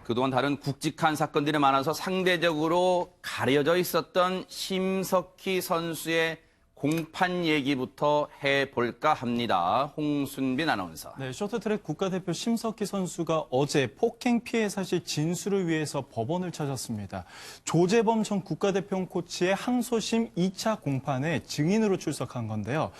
그동안 다른 굵직한 사건들이 많아서 상대적으로 가려져 있었던 심석희 선수의 공판 얘기부터 해볼까 합니다. 홍순빈 아나운서. 네, 쇼트트랙 국가대표 심석희 선수가 어제 폭행 피해 사실 진술을 위해서 법원을 찾았습니다. 조재범 전 국가대표 코치의 항소심 2차 공판에 증인으로 출석한 건데요.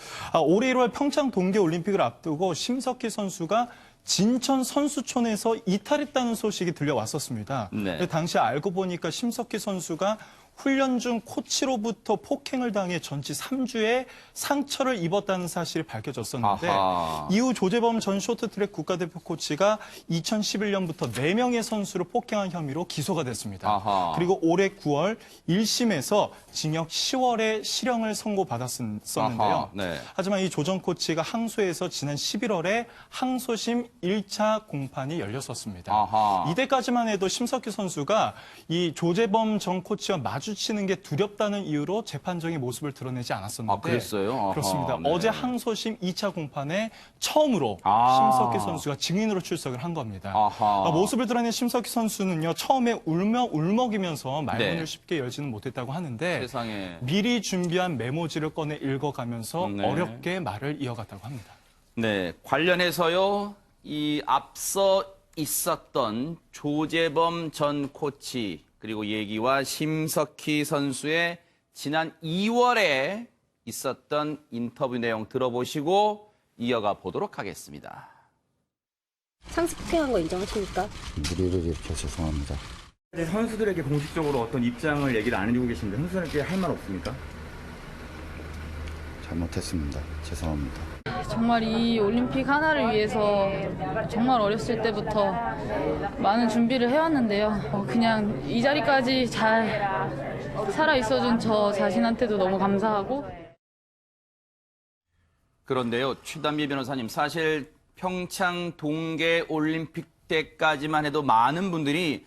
올해 1월 평창 동계올림픽을 앞두고 심석희 선수가 진천 선수촌에서 이탈했다는 소식이 들려왔었습니다. 네. 당시 알고 보니까 심석희 선수가 훈련 중 코치로부터 폭행을 당해 전치 3주의 상처를 입었다는 사실이 밝혀졌었는데 아하. 이후 조재범 전 쇼트트랙 국가대표 코치가 2011년부터 4명의 선수를 폭행한 혐의로 기소가 됐습니다. 아하. 그리고 올해 9월 1심에서 징역 10월의 실형을 선고받았었는데요. 네. 하지만 이 조 전 코치가 항소해서 지난 11월에 항소심 1차 공판이 열렸었습니다. 아하. 이때까지만 해도 심석희 선수가 이 조재범 전 코치와 마주치는 게 두렵다는 이유로 재판정의 모습을 드러내지 않았었는데 아, 그랬어요? 아하, 그렇습니다. 네. 어제 항소심 2차 공판에 처음으로 심석희 선수가 증인으로 출석을 한 겁니다. 아하. 모습을 드러낸 심석희 선수는요. 처음에 울먹이면서 말문을 네. 쉽게 열지는 못했다고 하는데 세상에. 미리 준비한 메모지를 꺼내 읽어가면서 네. 어렵게 말을 이어갔다고 합니다. 네, 관련해서요, 이 앞서 있었던 조재범 전 코치, 그리고 얘기와 심석희 선수의 지난 2월에 있었던 인터뷰 내용 들어보시고 이어가 보도록 하겠습니다. 상습 폭행한 거 인정하십니까? 무리를 일으켜 죄송합니다. 선수들에게 공식적으로 어떤 입장을 얘기를 안 해주고 계신데 선수들에게 할 말 없습니까? 잘못했습니다. 죄송합니다. 정말 이 올림픽 하나를 위해서 정말 어렸을 때부터 많은 준비를 해왔는데요. 그냥 이 자리까지 잘 살아있어준 저 자신한테도 너무 감사하고. 그런데요, 최단비 변호사님, 사실 평창 동계올림픽 때까지만 해도 많은 분들이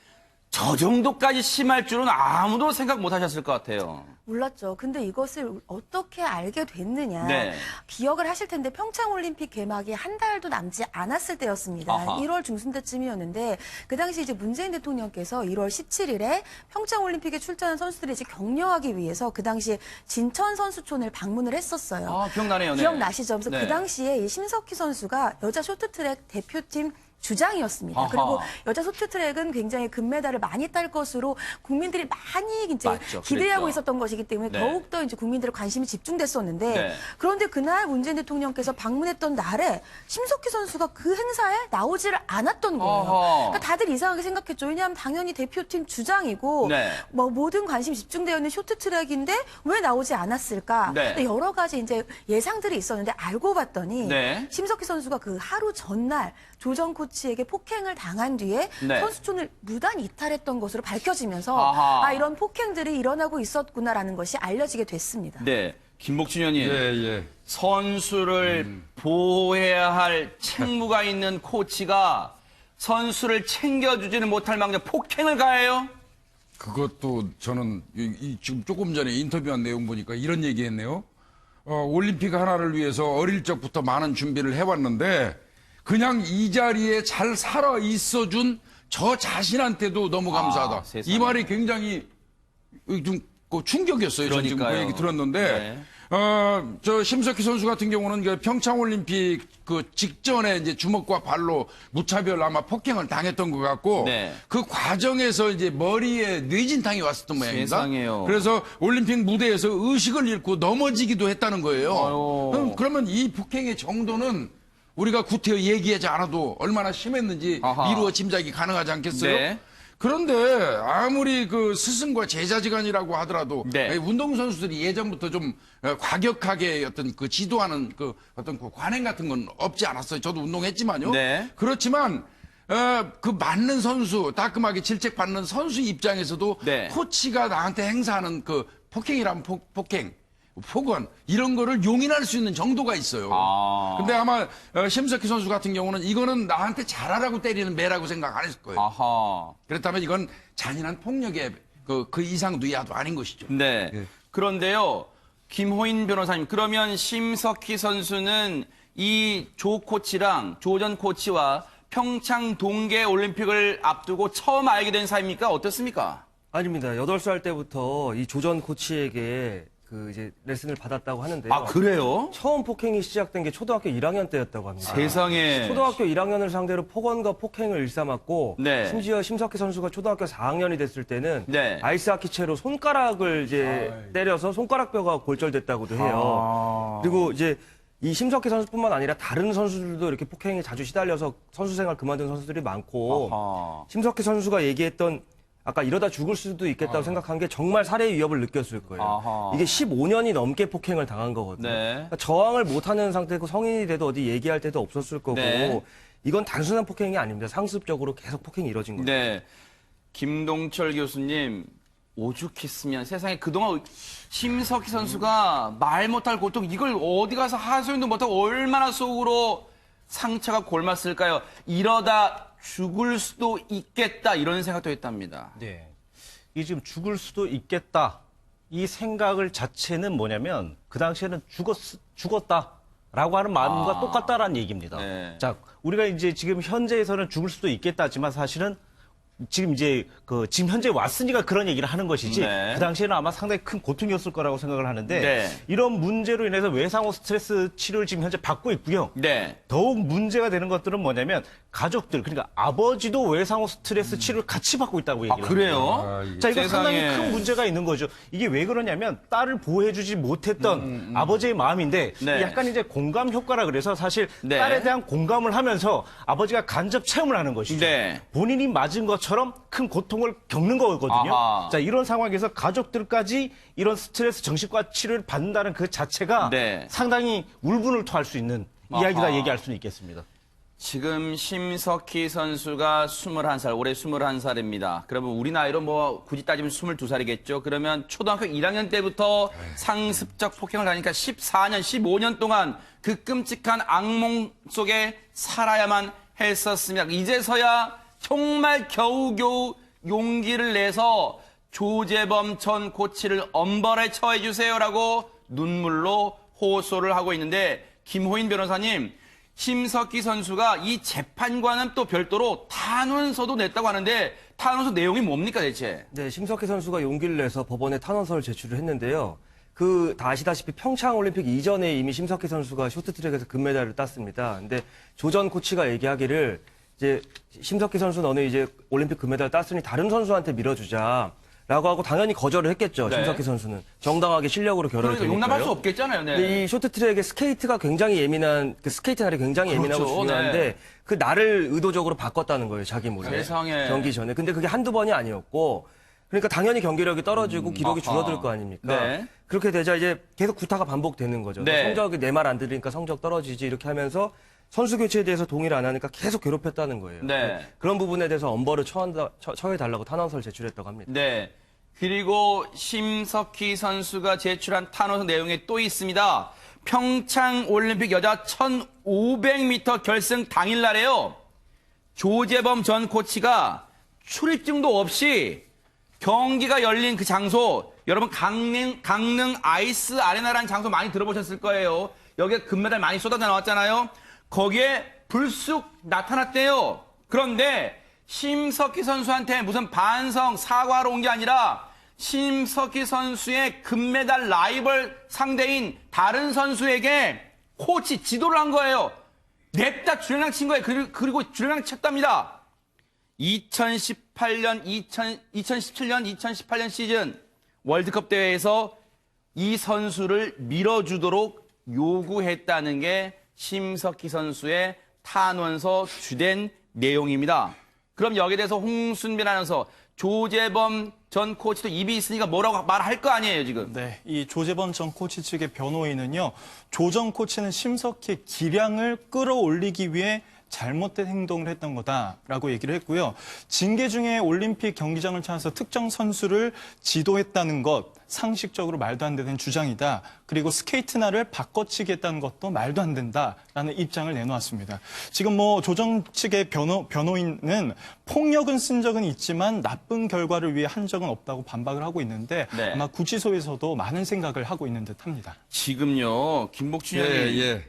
저 정도까지 심할 줄은 아무도 생각 못 하셨을 것 같아요. 몰랐죠. 근데 이것을 어떻게 알게 됐느냐. 네. 기억을 하실 텐데 평창올림픽 개막이 한 달도 남지 않았을 때였습니다. 아하. 1월 중순 때쯤이었는데 그 당시 이제 문재인 대통령께서 1월 17일에 평창올림픽에 출전한 선수들을 이제 격려하기 위해서 그 당시에 진천 선수촌을 방문을 했었어요. 아, 기억나네요. 네. 기억나시죠? 그래서 네. 그 당시에 이 심석희 선수가 여자 쇼트트랙 대표팀 주장이었습니다. 아하. 그리고 여자 쇼트트랙은 굉장히 금메달을 많이 딸 것으로 국민들이 많이 이제 맞죠. 기대하고 그랬죠. 있었던 것이기 때문에 네. 더욱더 이제 국민들의 관심이 집중됐었는데 네. 그런데 그날 문재인 대통령께서 방문했던 날에 심석희 선수가 그 행사에 나오지를 않았던 거예요. 어허. 그러니까 다들 이상하게 생각했죠. 왜냐하면 당연히 대표팀 주장이고 네. 뭐 모든 관심이 집중되어 있는 쇼트트랙인데 왜 나오지 않았을까? 네. 근데 여러 가지 이제 예상들이 있었는데 알고 봤더니 네. 심석희 선수가 그 하루 전날 조전 코치에게 폭행을 당한 뒤에 네. 선수촌을 무단 이탈했던 것으로 밝혀지면서 아하. 이런 폭행들이 일어나고 있었구나라는 것이 알려지게 됐습니다. 네, 김복준 의원님. 예. 선수를 보호해야 할 책무가 있는 코치가 선수를 챙겨주지는 못할 망정 폭행을 가해요? 그것도 저는 지금 조금 전에 인터뷰한 내용 보니까 이런 얘기했네요. 올림픽 하나를 위해서 어릴 적부터 많은 준비를 해왔는데 그냥 이 자리에 잘 살아 있어준 저 자신한테도 너무 감사하다. 세상에. 이 말이 굉장히 좀 충격이었어요. 저는 지금 그 그러니까요. 얘기 들었는데. 네. 저 심석희 선수 같은 경우는 그 평창올림픽 그 직전에 이제 주먹과 발로 무차별 아마 폭행을 당했던 것 같고 네. 그 과정에서 이제 머리에 뇌진탕이 왔었던 모양입니다. 세상에요. 그래서 올림픽 무대에서 의식을 잃고 넘어지기도 했다는 거예요. 아유. 그러면 이 폭행의 정도는 우리가 구태여 얘기하지 않아도 얼마나 심했는지 아하. 미루어 짐작이 가능하지 않겠어요? 네. 그런데 아무리 그 스승과 제자지간이라고 하더라도 네. 운동선수들이 예전부터 좀 과격하게 어떤 그 지도하는 그 어떤 그 관행 같은 건 없지 않았어요. 저도 운동했지만요. 네. 그렇지만 그 맞는 선수, 따끔하게 질책받는 선수 입장에서도 네. 코치가 나한테 행사하는 그 폭행이라면 폭행, 폭언 이런 거를 용인할 수 있는 정도가 있어요. 근데 아마 심석희 선수 같은 경우는 이거는 나한테 잘하라고 때리는 매라고 생각 안 했을 거예요. 아하. 그렇다면 이건 잔인한 폭력의 그 이상도 이하도 아닌 것이죠. 네. 그런데요, 김호인 변호사님, 그러면 심석희 선수는 이 조 코치랑 조 전 코치와 평창 동계 올림픽을 앞두고 처음 알게 된 사이입니까? 어떻습니까? 아닙니다. 8살 때부터 이 조전 코치에게 그 이제 레슨을 받았다고 하는데요. 아, 그래요? 처음 폭행이 시작된 게 초등학교 1학년 때였다고 합니다. 세상에. 초등학교 1학년을 상대로 폭언과 폭행을 일삼았고 네. 심지어 심석희 선수가 초등학교 4학년이 됐을 때는 네. 아이스하키 채로 손가락을 이제 때려서 손가락뼈가 골절됐다고도 해요. 그리고 이제 이 심석희 선수뿐만 아니라 다른 선수들도 이렇게 폭행에 자주 시달려서 선수 생활 그만둔 선수들이 많고 아하. 심석희 선수가 얘기했던 아까 이러다 죽을 수도 있겠다고 생각한 게 정말 살해 위협을 느꼈을 거예요. 아하. 이게 15년이 넘게 폭행을 당한 거거든요. 네. 그러니까 저항을 못하는 상태고 성인이 돼도 어디 얘기할 때도 없었을 거고 네. 이건 단순한 폭행이 아닙니다. 상습적으로 계속 폭행이 이뤄진 거예요. 네. 김동철 교수님, 오죽했으면 세상에 그동안 심석희 선수가 말 못할 고통, 이걸 어디 가서 하소연도 못하고 얼마나 속으로 상처가 골맞을까요? 이러다 죽을 수도 있겠다, 이런 생각도 했답니다. 네. 이 지금 죽을 수도 있겠다. 이 생각을 자체는 뭐냐면 그 당시에는 죽었다라고 하는 마음과 똑같다라는 얘기입니다. 네. 자, 우리가 이제 지금 현재에서는 죽을 수도 있겠다지만 사실은 지금 이제 지금 현재 왔으니까 그런 얘기를 하는 것이지 네. 그 당시에는 아마 상당히 큰 고통이었을 거라고 생각을 하는데 네. 이런 문제로 인해서 외상후 스트레스 치료를 지금 현재 받고 있고요. 네. 더욱 문제가 되는 것들은 뭐냐면 가족들, 그러니까 아버지도 외상후 스트레스 치료를 같이 받고 있다고 얘기를 합니다. 그래요? 자, 이거 세상에. 상당히 큰 문제가 있는 거죠. 이게 왜 그러냐면 딸을 보호해주지 못했던 아버지의 마음인데 네. 약간 이제 공감 효과라 그래서 사실 네. 딸에 대한 공감을 하면서 아버지가 간접 체험을 하는 것이죠. 네. 본인이 맞은 것처럼 큰 고통을 겪는 거거든요. 아하. 자, 이런 상황에서 가족들까지 이런 스트레스 정신과 치료를 받는다는 그 자체가 네. 상당히 울분을 토할 수 있는 이야기다 아하. 얘기할 수는 있겠습니다. 지금 심석희 선수가 21살, 올해 21살입니다. 그러면 우리 나이로 뭐 굳이 따지면 22살이겠죠. 그러면 초등학교 1학년 때부터 상습적 폭행을 하니까 14년, 15년 동안 그 끔찍한 악몽 속에 살아야만 했었습니다. 이제서야 정말 겨우겨우 용기를 내서 조재범 전 코치를 엄벌에 처해 주세요라고 눈물로 호소를 하고 있는데, 김호인 변호사님, 심석희 선수가 이 재판과는 또 별도로 탄원서도 냈다고 하는데 탄원서 내용이 뭡니까 대체? 네, 심석희 선수가 용기를 내서 법원에 탄원서를 제출을 했는데요. 다 아시다시피 평창 올림픽 이전에 이미 심석희 선수가 쇼트트랙에서 금메달을 땄습니다. 근데 조전 코치가 얘기하기를 이제 심석희 선수 너는 이제 올림픽 금메달 땄으니 다른 선수한테 밀어주자. 라고 하고 당연히 거절을 했겠죠. 네. 심석희 선수는. 정당하게 실력으로 결혼을 그러니까 되니까요. 용납할 수 없겠잖아요. 네. 근데 이 쇼트트랙의 스케이트가 굉장히 예민한, 그 스케이트 날이 굉장히 예민하고 그렇죠. 중요한데 네. 그 날을 의도적으로 바꿨다는 거예요. 자기 몰래. 세상에. 경기 전에. 근데 그게 한두 번이 아니었고 그러니까 당연히 경기력이 떨어지고 기록이 아하. 줄어들 거 아닙니까? 네. 그렇게 되자 이제 계속 구타가 반복되는 거죠. 네. 성적이 내 말 안 들으니까 성적 떨어지지 이렇게 하면서 선수 교체에 대해서 동의를 안 하니까 계속 괴롭혔다는 거예요. 네. 그런 부분에 대해서 엄벌을 처해달라고 탄원서를 제출했다고 합니다. 네. 그리고 심석희 선수가 제출한 탄원서 내용에 또 있습니다. 평창 올림픽 여자 1500m 결승 당일날에요. 조재범 전 코치가 출입증도 없이 경기가 열린 그 장소, 여러분 강릉 아이스 아레나라는 장소 많이 들어보셨을 거예요. 여기에 금메달 많이 쏟아져 나왔잖아요. 거기에 불쑥 나타났대요. 그런데 심석희 선수한테 무슨 반성, 사과로 온 게 아니라 심석희 선수의 금메달 라이벌 상대인 다른 선수에게 코치 지도를 한 거예요. 냅다 주량량 친 거예요. 그리고 주량량 쳤답니다. 2017년, 2018년 시즌 월드컵 대회에서 이 선수를 밀어주도록 요구했다는 게 심석희 선수의 탄원서 주된 내용입니다. 그럼 여기에 대해서 홍순빈 아나운서, 조재범 전 코치도 입이 있으니까 뭐라고 말할 거 아니에요, 지금? 네, 이 조재범 전 코치 측의 변호인은요, 조 전 코치는 심석희의 기량을 끌어올리기 위해 잘못된 행동을 했던 거다라고 얘기를 했고요. 징계 중에 올림픽 경기장을 찾아서 특정 선수를 지도했다는 것, 상식적으로 말도 안 되는 주장이다. 그리고 스케이트 날을 바꿔치기 했다는 것도 말도 안 된다라는 입장을 내놓았습니다. 지금 조정 측의 변호인은 폭력은 쓴 적은 있지만 나쁜 결과를 위해 한 적은 없다고 반박을 하고 있는데 네. 아마 구치소에서도 많은 생각을 하고 있는 듯합니다. 지금요, 김복춘 의원이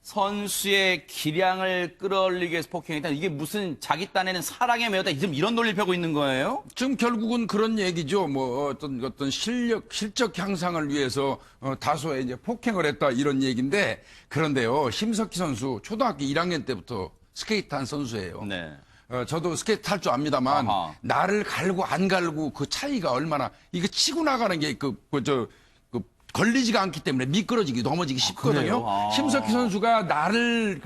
선수의 기량을 끌어올리기 위해서 폭행했다. 이게 무슨 자기 딴에는 사랑에 매였다. 지금 이런 논리를 펴고 있는 거예요? 지금 결국은 그런 얘기죠. 뭐 어떤 실적 향상을 위해서 다소의 이제 폭행을 했다 이런 얘기인데 그런데요. 심석희 선수 초등학교 1학년 때부터 스케이트 한 선수예요. 네. 저도 스케이트 탈 줄 압니다만 아하. 나를 갈고 안 갈고 그 차이가 얼마나 이게 치고 나가는 게 걸리지가 않기 때문에 미끄러지기 넘어지기 쉽거든요. 그래요? 아. 심석희 선수가 나를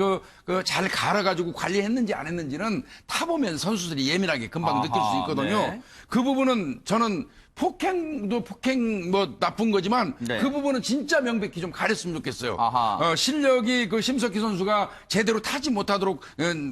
잘 갈아가지고 관리했는지 안 했는지는 타보면 선수들이 예민하게 금방 느낄 수 있거든요. 네. 그 부분은 저는 폭행도 폭행 뭐 나쁜 거지만 네. 그 부분은 진짜 명백히 좀 가렸으면 좋겠어요. 아하. 실력이 그 심석희 선수가 제대로 타지 못하도록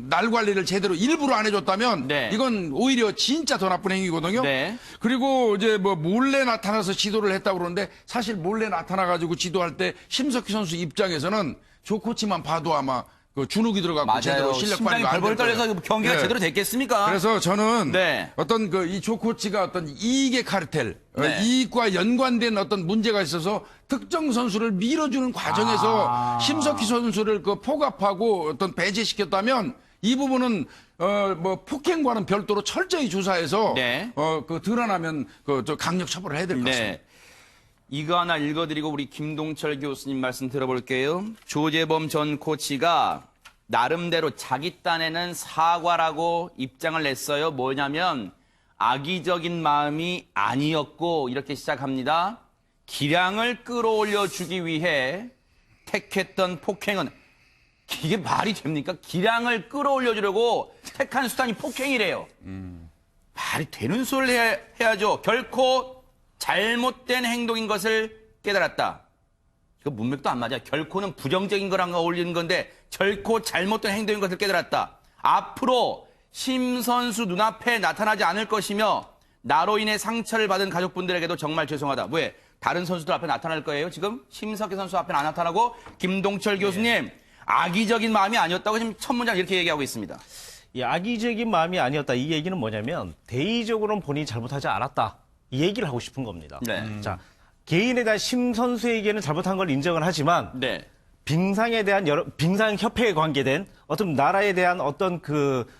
날 관리를 제대로 일부러 안 해줬다면 네. 이건 오히려 진짜 더 나쁜 행위거든요. 네. 그리고 이제 뭐 몰래 나타나서 지도를 했다고 그러는데 사실 몰래 나타나가지고 지도할 때 심석희 선수 입장에서는 조 코치만 봐도 아마 그 주눅이 들어가고 제대로 맞아요. 실력 심장이 발휘가 안 벌벌 될 거예요. 떨려서 경기가 네. 제대로 됐겠습니까? 그래서 저는 네. 어떤 이 조 코치가 어떤 이익의 카르텔, 네. 이익과 연관된 어떤 문제가 있어서 특정 선수를 밀어주는 과정에서 심석희 선수를 포갑하고 어떤 배제시켰다면 이 부분은 뭐 폭행과는 별도로 철저히 조사해서 네. 드러나면 저 강력 처벌을 해야 될 것 같습니다. 네. 이거 하나 읽어드리고 우리 김동철 교수님 말씀 들어볼게요. 조재범 전 코치가 나름대로 자기 딴에는 사과라고 입장을 냈어요. 뭐냐면 악의적인 마음이 아니었고 이렇게 시작합니다. 기량을 끌어올려주기 위해 택했던 폭행은 이게 말이 됩니까? 기량을 끌어올려주려고 택한 수단이 폭행이래요. 말이 되는 소리를 해야죠. 결코 잘못된 행동인 것을 깨달았다. 이거 문맥도 안 맞아. 결코는 부정적인 거랑 어울리는 건데 결코 잘못된 행동인 것을 깨달았다. 앞으로 심 선수 눈앞에 나타나지 않을 것이며 나로 인해 상처를 받은 가족분들에게도 정말 죄송하다. 왜? 다른 선수들 앞에 나타날 거예요? 지금 심석희 선수 앞에 안 나타나고 김동철 교수님 악의적인 마음이 아니었다고 지금 첫 문장 이렇게 얘기하고 있습니다. 이 악의적인 마음이 아니었다. 이 얘기는 뭐냐면 대의적으로는 본인이 잘못하지 않았다. 이 얘기를 하고 싶은 겁니다. 네. 자, 개인에 대한 심 선수에게는 잘못한 걸 인정을 하지만 네. 빙상에 대한 빙상협회에 관계된 어떤 나라에 대한 어떤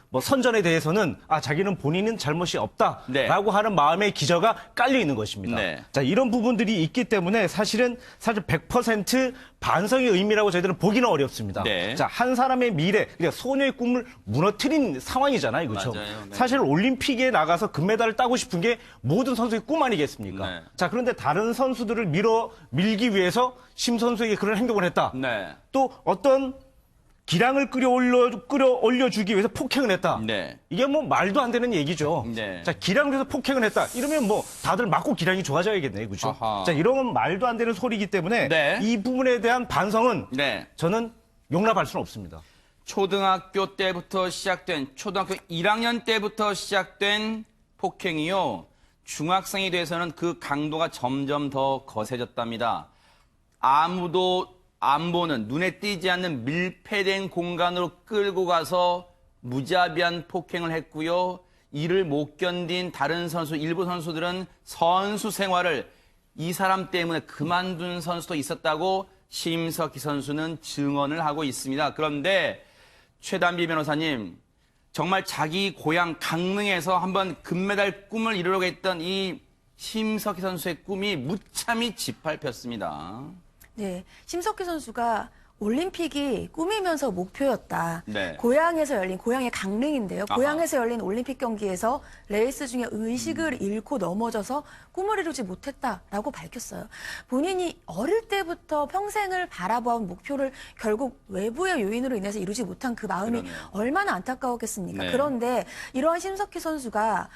뭐 선전에 대해서는 자기는 본인은 잘못이 없다라고 네. 하는 마음의 기저가 깔려 있는 것입니다. 네. 자, 이런 부분들이 있기 때문에 사실 100% 반성의 의미라고 저희들은 보기는 어렵습니다. 네. 자, 한 사람의 미래, 그러니까 소녀의 꿈을 무너뜨린 상황이잖아요. 그렇죠? 맞아요. 네. 사실 올림픽에 나가서 금메달을 따고 싶은 게 모든 선수의 꿈 아니겠습니까? 네. 자, 그런데 다른 선수들을 밀기 위해서 심 선수에게 그런 행동을 했다. 네. 또 어떤 기량을 끌어올려주기 위해서 폭행을 했다. 네. 이게 뭐 말도 안 되는 얘기죠. 네. 자, 기량을 위해서 폭행을 했다. 이러면 뭐 다들 맞고 기량이 좋아져야겠네요. 그렇죠? 아하. 자, 이런 말도 안 되는 소리이기 때문에 네. 이 부분에 대한 반성은 네. 저는 용납할 수는 없습니다. 초등학교 때부터 시작된 초등학교 1학년 때부터 시작된 폭행이요. 중학생이 돼서는 그 강도가 점점 더 거세졌답니다. 아무도 안 보는 눈에 띄지 않는 밀폐된 공간으로 끌고 가서 무자비한 폭행을 했고요. 이를 못 견딘 다른 선수, 일부 선수들은 선수 생활을 이 사람 때문에 그만둔 선수도 있었다고 심석희 선수는 증언을 하고 있습니다. 그런데 최단비 변호사님, 정말 자기 고향 강릉에서 한번 금메달 꿈을 이루려고 했던 이 심석희 선수의 꿈이 무참히 짓밟혔습니다. 네, 심석희 선수가 올림픽이 꿈이면서 목표였다. 네. 고향의 강릉인데요. 아하. 고향에서 열린 올림픽 경기에서 레이스 중에 의식을 잃고 넘어져서 꿈을 이루지 못했다라고 밝혔어요. 본인이 어릴 때부터 평생을 바라보아온 목표를 결국 외부의 요인으로 인해서 이루지 못한 그 마음이 그러네요. 얼마나 안타까웠겠습니까? 네. 그런데 이러한 심석희 선수가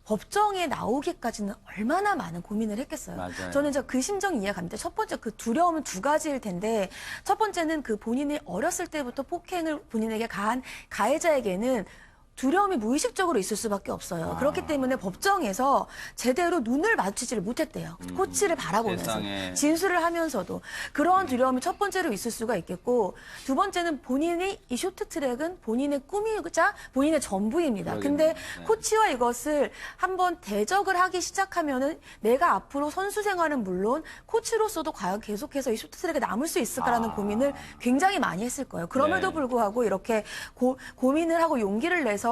법정에 나오기까지는 얼마나 많은 고민을 했겠어요. 맞아요. 저는 이제 그 심정 이해갑니다. 첫 번째 그 두려움은 두 가지일 텐데 첫 번째는 그 본인이 어렸을 때부터 폭행을 본인에게 가한 가해자에게는 두려움이 무의식적으로 있을 수밖에 없어요. 그렇기 때문에 법정에서 제대로 눈을 마주치지를 못했대요. 코치를 바라보면서 세상에. 진술을 하면서도 그런 두려움이 첫 번째로 있을 수가 있겠고, 두 번째는 본인이 이 쇼트트랙은 본인의 꿈이자 본인의 전부입니다. 근데 네. 코치와 이것을 한번 대적을 하기 시작하면은 내가 앞으로 선수 생활은 물론 코치로서도 과연 계속해서 이 쇼트트랙에 남을 수 있을까라는 고민을 굉장히 많이 했을 거예요. 그럼에도 네. 불구하고 이렇게 고민을 하고 용기를 내서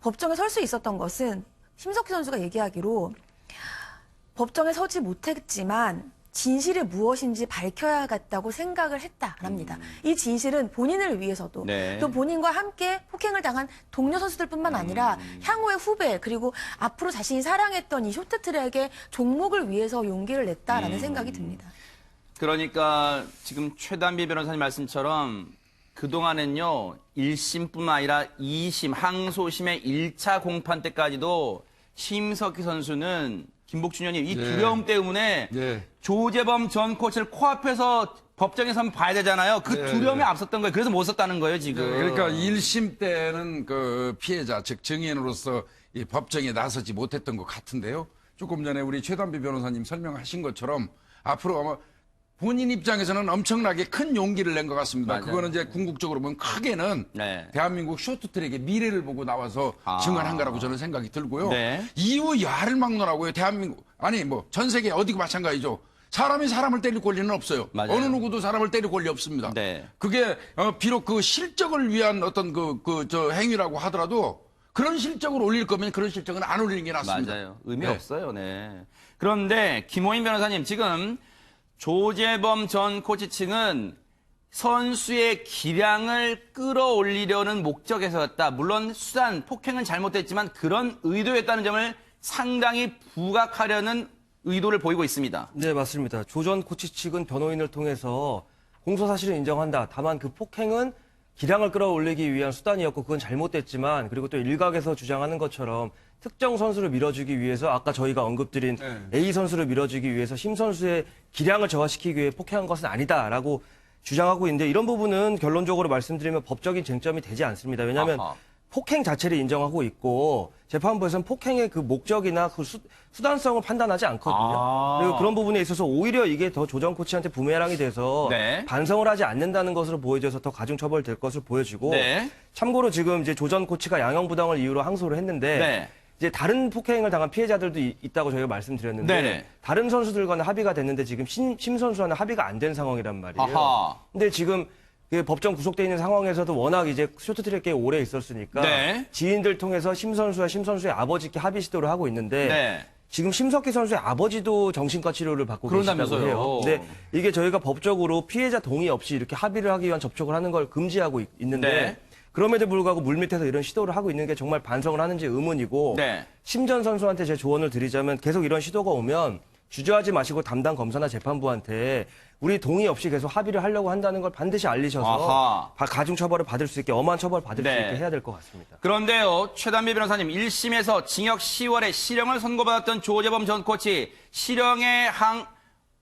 법정에 설 수 있었던 것은 심석희 선수가 얘기하기로 법정에 서지 못했지만 진실이 무엇인지 밝혀야겠다고 생각을 했다랍니다. 이 진실은 본인을 위해서도 네. 또 본인과 함께 폭행을 당한 동료 선수들뿐만 아니라 향후의 후배 그리고 앞으로 자신이 사랑했던 이 쇼트트랙의 종목을 위해서 용기를 냈다라는 생각이 듭니다. 그러니까 지금 최단비 변호사님 말씀처럼 그동안은요, 1심뿐만 아니라 2심, 항소심의 1차 공판 때까지도 심석희 선수는 김복준 의원님 이 두려움 때문에 네. 조재범 전 코치를 코앞에서 법정에서 한번 봐야 되잖아요. 그 두려움이 앞섰던 거예요. 그래서 못 썼다는 거예요, 지금. 그러니까 1심 때는 그 피해자, 즉 증인으로서 이 법정에 나서지 못했던 것 같은데요. 조금 전에 우리 최단비 변호사님 설명하신 것처럼 앞으로 아마 본인 입장에서는 엄청나게 큰 용기를 낸 것 같습니다. 맞아요. 그거는 이제 궁극적으로 보면 크게는 네. 대한민국 쇼트트랙의 미래를 보고 나와서 증언한 거라고 저는 생각이 들고요. 네. 이후 야를 막론하고요. 대한민국 아니 뭐 전 세계 어디고 마찬가지죠. 사람이 사람을 때릴 권리는 없어요. 맞아요. 어느 누구도 사람을 때릴 권리 없습니다. 네. 그게 비록 그 실적을 위한 어떤 저 행위라고 하더라도 그런 실적을 올릴 거면 그런 실적은 안 올리는 게 낫습니다. 맞아요. 의미 네. 없어요. 네. 그런데 김호인 변호사님 지금 조재범 전 코치 측은 선수의 기량을 끌어올리려는 목적에서였다. 물론 수단, 폭행은 잘못됐지만 그런 의도였다는 점을 상당히 부각하려는 의도를 보이고 있습니다. 네, 맞습니다. 조 전 코치 측은 변호인을 통해서 공소 사실을 인정한다. 다만 그 폭행은 기량을 끌어올리기 위한 수단이었고 그건 잘못됐지만, 그리고 또 일각에서 주장하는 것처럼 특정 선수를 밀어주기 위해서 아까 저희가 언급드린 A 선수를 밀어주기 위해서 심 선수의 기량을 저하시키기 위해 폭행한 것은 아니다라고 주장하고 있는데, 이런 부분은 결론적으로 말씀드리면 법적인 쟁점이 되지 않습니다. 왜냐하면 아하. 폭행 자체를 인정하고 있고 재판부에서는 폭행의 그 목적이나 그 수단성을 판단하지 않거든요. 그리고 그런 부분에 있어서 오히려 이게 더 조 전 코치한테 부메랑이 돼서 네. 반성을 하지 않는다는 것으로 보여져서 더 가중처벌될 것으로 보여지고, 네. 참고로 지금 이제 조 전 코치가 양형부당을 이유로 항소를 했는데 네. 이제 다른 폭행을 당한 피해자들도 있다고 저희가 말씀드렸는데 네네. 다른 선수들과는 합의가 됐는데 지금 심 선수와는 합의가 안 된 상황이란 말이에요. 아하. 근데 지금 그 법정 구속돼 있는 상황에서도 워낙 이제 쇼트트랙에 오래 있었으니까 네. 지인들 통해서 심 선수와 심 선수의 아버지께 합의 시도를 하고 있는데 네. 지금 심석희 선수의 아버지도 정신과 치료를 받고 계시다고 그런다면서요. 해요. 근데 이게 저희가 법적으로 피해자 동의 없이 이렇게 합의를 하기 위한 접촉을 하는 걸 금지하고 있는데 네. 그럼에도 불구하고 물밑에서 이런 시도를 하고 있는 게 정말 반성을 하는지 의문이고, 네. 심전 선수한테 제 조언을 드리자면 계속 이런 시도가 오면 주저하지 마시고 담당 검사나 재판부한테 우리 동의 없이 계속 합의를 하려고 한다는 걸 반드시 알리셔서 아하. 가중처벌을 받을 수 있게, 엄한 처벌 받을 네. 수 있게 해야 될 것 같습니다. 그런데요, 최단비 변호사님, 1심에서 징역 10월에 실형을 선고받았던 조재범 전 코치, 실형에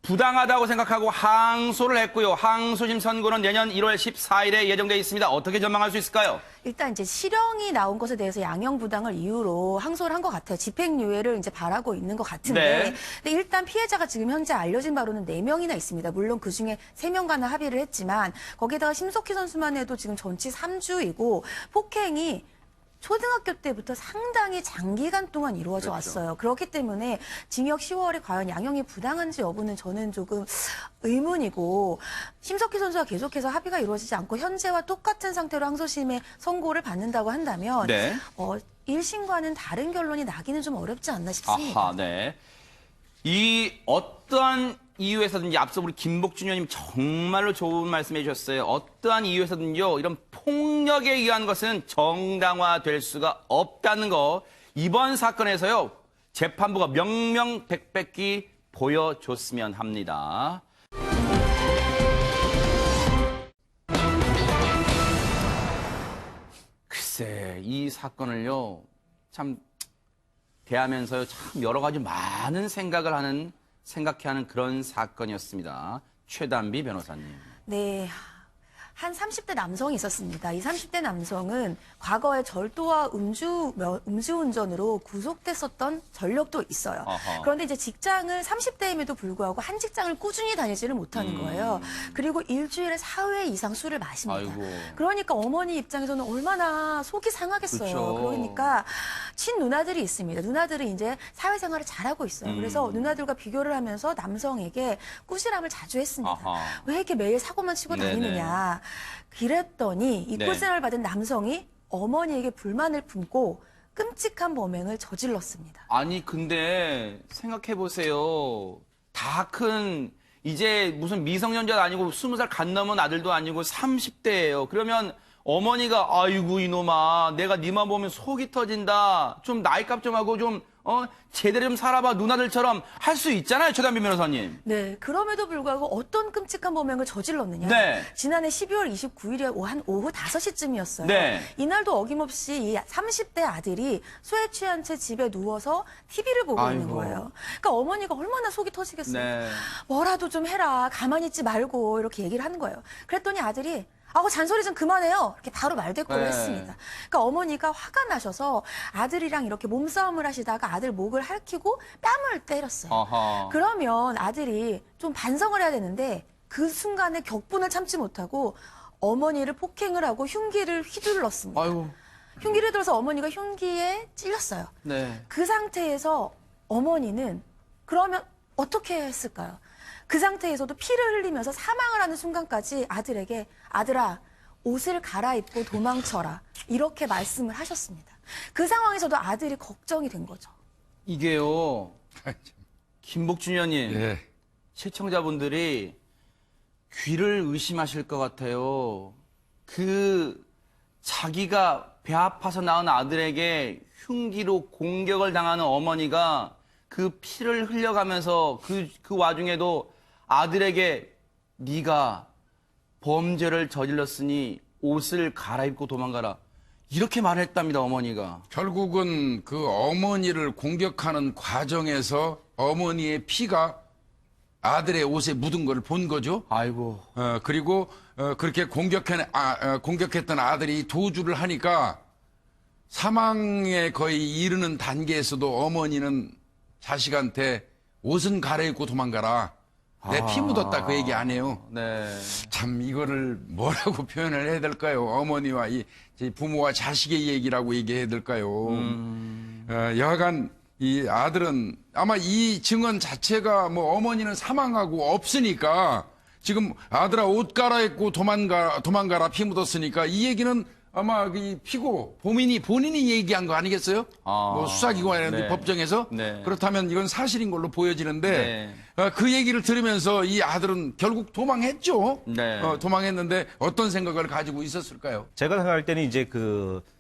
부당하다고 생각하고 항소를 했고요. 항소심 선고는 내년 1월 14일에 예정되어 있습니다. 어떻게 전망할 수 있을까요? 일단 이제 실형이 나온 것에 대해서 양형 부당을 이유로 항소를 한 것 같아요. 집행유예를 이제 바라고 있는 것 같은데. 네. 근데 일단 피해자가 지금 현재 알려진 바로는 4명이나 있습니다. 물론 그 중에 3명과는 합의를 했지만 거기다가 심석희 선수만 해도 지금 전치 3주이고 폭행이 초등학교 때부터 상당히 장기간 동안 이루어져 왔어요. 그렇기 때문에 징역 10월에 과연 양형이 부당한지 여부는 저는 조금 의문이고, 심석희 선수가 계속해서 합의가 이루어지지 않고 현재와 똑같은 상태로 항소심의 선고를 받는다고 한다면 네. 1심과는 다른 결론이 나기는 좀 어렵지 않나 싶습니다. 아하, 네. 이 어떠한 이유에서든지, 앞서 우리 김복준 의원님 정말로 좋은 말씀해 주셨어요. 어떠한 이유에서든지요, 이런 폭력에 의한 것은 정당화될 수가 없다는 거, 이번 사건에서요, 재판부가 명명백백히 보여줬으면 합니다. 글쎄, 이 사건을요, 참 대하면서요, 참 여러 가지 많은 생각해 하는 그런 사건이었습니다. 최단비 변호사님. 네. 한 30대 남성이 있었습니다. 이 30대 남성은 과거에 절도와 음주운전으로 구속됐었던 전력도 있어요. 아하. 그런데 이제 직장을 30대임에도 불구하고 한 직장을 꾸준히 다니지를 못하는 거예요. 그리고 일주일에 4회 이상 술을 마십니다. 아이고. 그러니까 어머니 입장에서는 얼마나 속이 상하겠어요. 그쵸. 그러니까 친누나들이 있습니다. 누나들이 이제 사회생활을 잘하고 있어요. 그래서 누나들과 비교를 하면서 남성에게 꾸지람을 자주 했습니다. 아하. 왜 이렇게 매일 사고만 치고 네네. 다니느냐. 그랬더니 이 네. 꾸지람을 받은 남성이 어머니에게 불만을 품고 끔찍한 범행을 저질렀습니다. 아니 근데 생각해 보세요. 다 큰 이제 무슨 미성년자 아니고 20살 갓 넘은 아들도 아니고 30대예요. 그러면 어머니가 아이고 이놈아 내가 니만 보면 속이 터진다. 좀 나이값 좀 하고 좀 제대로 좀 살아봐 누나들처럼 할 수 있잖아요. 최단비 변호사님. 네, 그럼에도 불구하고 어떤 끔찍한 범행을 저질렀느냐. 네. 지난해 12월 29일에 한 오후 5시쯤이었어요. 네. 이날도 어김없이 이 30대 아들이 술에 취한 채 집에 누워서 TV를 보고 있는 아이고. 거예요. 그러니까 어머니가 얼마나 속이 터지겠어요. 네. 뭐라도 좀 해라. 가만히 있지 말고 이렇게 얘기를 하는 거예요. 그랬더니 아들이 아고 잔소리 좀 그만해요. 이렇게 바로 말대꾸를 네. 했습니다. 그러니까 어머니가 화가 나셔서 아들이랑 이렇게 몸싸움을 하시다가 아들 목을 핥히고 뺨을 때렸어요. 아하. 그러면 아들이 좀 반성을 해야 되는데 그 순간에 격분을 참지 못하고 어머니를 폭행을 하고 흉기를 휘둘렀습니다. 아이고. 흉기를 들어서 어머니가 흉기에 찔렸어요. 네. 그 상태에서 어머니는 그러면 어떻게 했을까요? 그 상태에서도 피를 흘리면서 사망을 하는 순간까지 아들에게 아들아 옷을 갈아입고 도망쳐라 이렇게 말씀을 하셨습니다. 그 상황에서도 아들이 걱정이 된 거죠. 이게요. 김복준 의원님. 예. 시청자분들이 귀를 의심하실 것 같아요. 그 자기가 배 아파서 낳은 아들에게 흉기로 공격을 당하는 어머니가 그 피를 흘려가면서 그 와중에도 아들에게 네가 범죄를 저질렀으니 옷을 갈아입고 도망가라. 이렇게 말했답니다, 어머니가. 결국은 그 어머니를 공격하는 과정에서 어머니의 피가 아들의 옷에 묻은 걸 본 거죠. 아이고. 그리고 그렇게 공격했던 아들이 도주를 하니까 사망에 거의 이르는 단계에서도 어머니는 자식한테 옷은 갈아입고 도망가라. 내 피 묻었다 그 얘기 안 해요. 네. 참 이거를 뭐라고 표현을 해야 될까요? 어머니와 이 부모와 자식의 얘기라고 얘기해야 될까요? 여하간 이 아들은 아마 이 증언 자체가 뭐 어머니는 사망하고 없으니까 지금 아들아 옷 갈아입고 도망가라 피 묻었으니까 이 얘기는 아마 이 피고 본인이 얘기한 거 아니겠어요? 뭐 수사기관이나 네. 법정에서 네. 그렇다면 이건 사실인 걸로 보여지는데 그 얘기를 들으면서 이 아들은 결국 도망했죠. 네. 도망했는데 어떤 생각을 가지고 있었을까요? 제가 생각할 때는 이제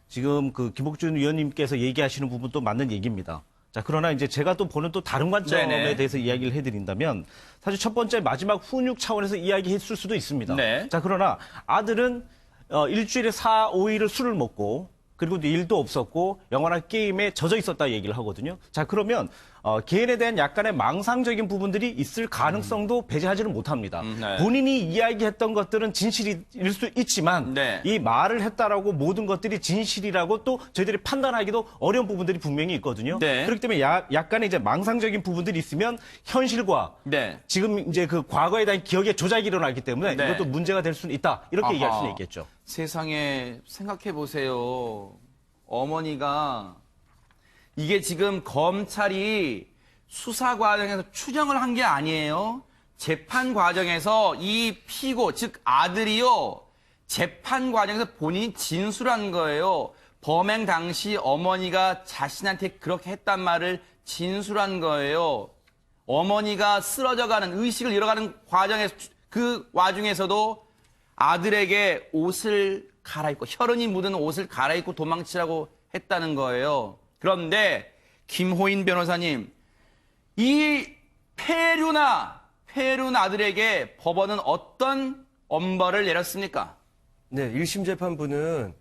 지금 김복준 의원님께서 얘기하시는 부분도 맞는 얘기입니다. 자, 그러나 이제 제가 또 보는 또 다른 관점에 네네. 대해서 이야기를 해드린다면 사실 첫 번째 마지막 훈육 차원에서 이야기했을 수도 있습니다. 네. 자, 그러나 아들은 일주일에 4, 5일을 술을 먹고 그리고 일도 없었고 영화나 게임에 젖어 있었다 얘기를 하거든요. 자, 그러면 개인에 대한 약간의 망상적인 부분들이 있을 가능성도 배제하지는 못합니다. 네. 본인이 이야기했던 것들은 진실일 수 있지만 네. 이 말을 했다라고 모든 것들이 진실이라고 또 저희들이 판단하기도 어려운 부분들이 분명히 있거든요. 네. 그렇기 때문에 약간의 이제 망상적인 부분들이 있으면 현실과 네. 지금 이제 그 과거에 대한 기억의 조작이 일어나기 때문에 네. 이것도 문제가 될 수는 있다. 이렇게 아하. 얘기할 수는 있겠죠. 세상에 생각해 보세요. 어머니가 이게 지금 검찰이 수사 과정에서 추정을 한 게 아니에요. 재판 과정에서 이 피고 즉 아들이요. 재판 과정에서 본인이 진술한 거예요. 범행 당시 어머니가 자신한테 그렇게 했단 말을 진술한 거예요. 어머니가 쓰러져가는 의식을 잃어가는 과정에서 그 와중에서도 아들에게 옷을 갈아입고 혈흔이 묻은 옷을 갈아입고 도망치라고 했다는 거예요. 그런데 김호인 변호사님, 이 폐륜 아들에게 법원은 어떤 엄벌을 내렸습니까? 네, 1심 재판부는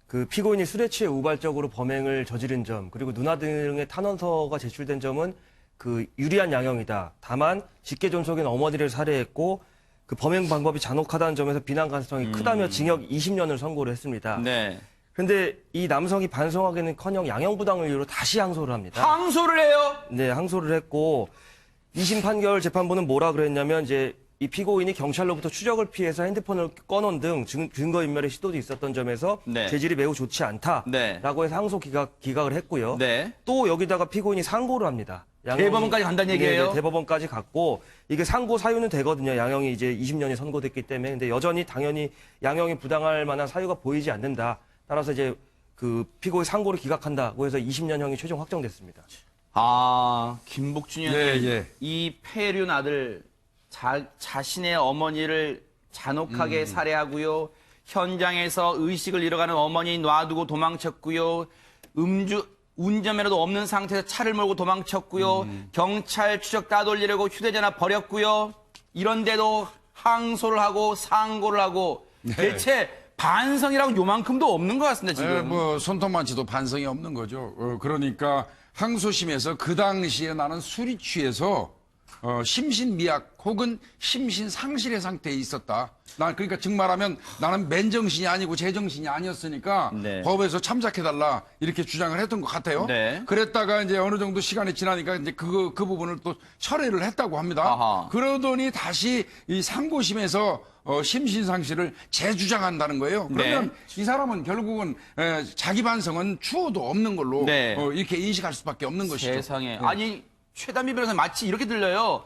그 피고인이 술에 취해 우발적으로 범행을 저지른 점, 그리고 누나 등의 탄원서가 제출된 점은 그 유리한 양형이다. 다만 직계 존속인 어머니를 살해했고 그 범행 방법이 잔혹하다는 점에서 비난 가능성이 크다며 징역 20년을 선고를 했습니다. 네. 그런데 이 남성이 반성하기는커녕 양형부당을 이유로 다시 항소를 합니다. 항소를 해요? 네, 항소를 했고 2심 판결 재판부는 뭐라 그랬냐면 이제 이 피고인이 경찰로부터 추적을 피해서 핸드폰을 꺼놓은 등 증거인멸의 시도도 있었던 점에서 네. 재질이 매우 좋지 않다라고 네. 해서 항소 기각을 했고요. 네. 또 여기다가 피고인이 상고를 합니다. 대법원까지 간다는 얘기예요? 네, 대법원까지 갔고 이게 상고 사유는 되거든요. 양형이 이제 20년이 선고됐기 때문에. 근데 여전히 당연히 양형이 부당할 만한 사유가 보이지 않는다. 따라서 이제 그 피고의 상고를 기각한다고 해서 20년형이 최종 확정됐습니다. 아, 김복준 의원님, 예. 이 폐륜 아들 자신의 어머니를 잔혹하게 살해하고요. 현장에서 의식을 잃어가는 어머니 놔두고 도망쳤고요. 운전면허도 없는 상태에서 차를 몰고 도망쳤고요. 경찰 추적 따돌리려고 휴대전화 버렸고요. 이런데도 항소를 하고 상고를 하고 대체 반성이라고 요만큼도 없는 것 같습니다, 지금. 뭐 손톱만치도 반성이 없는 거죠. 그러니까 항소심에서 그 당시에 나는 술이 취해서 심신미약 혹은 심신상실의 상태에 있었다. 난 그러니까 즉 말하면 나는 맨정신이 아니고 제정신이 아니었으니까 네. 법에서 참작해달라 이렇게 주장을 했던 것 같아요. 네. 그랬다가 이제 어느 정도 시간이 지나니까 이제 그 부분을 또 철회를 했다고 합니다. 아하. 그러더니 다시 이 상고심에서 심신상실을 재주장한다는 거예요. 그러면 이 사람은 결국은 자기 반성은 추호도 없는 걸로 네. 이렇게 인식할 수밖에 없는 것이죠. 세상에. 아니, 최단비 변호사님 마치 이렇게 들려요.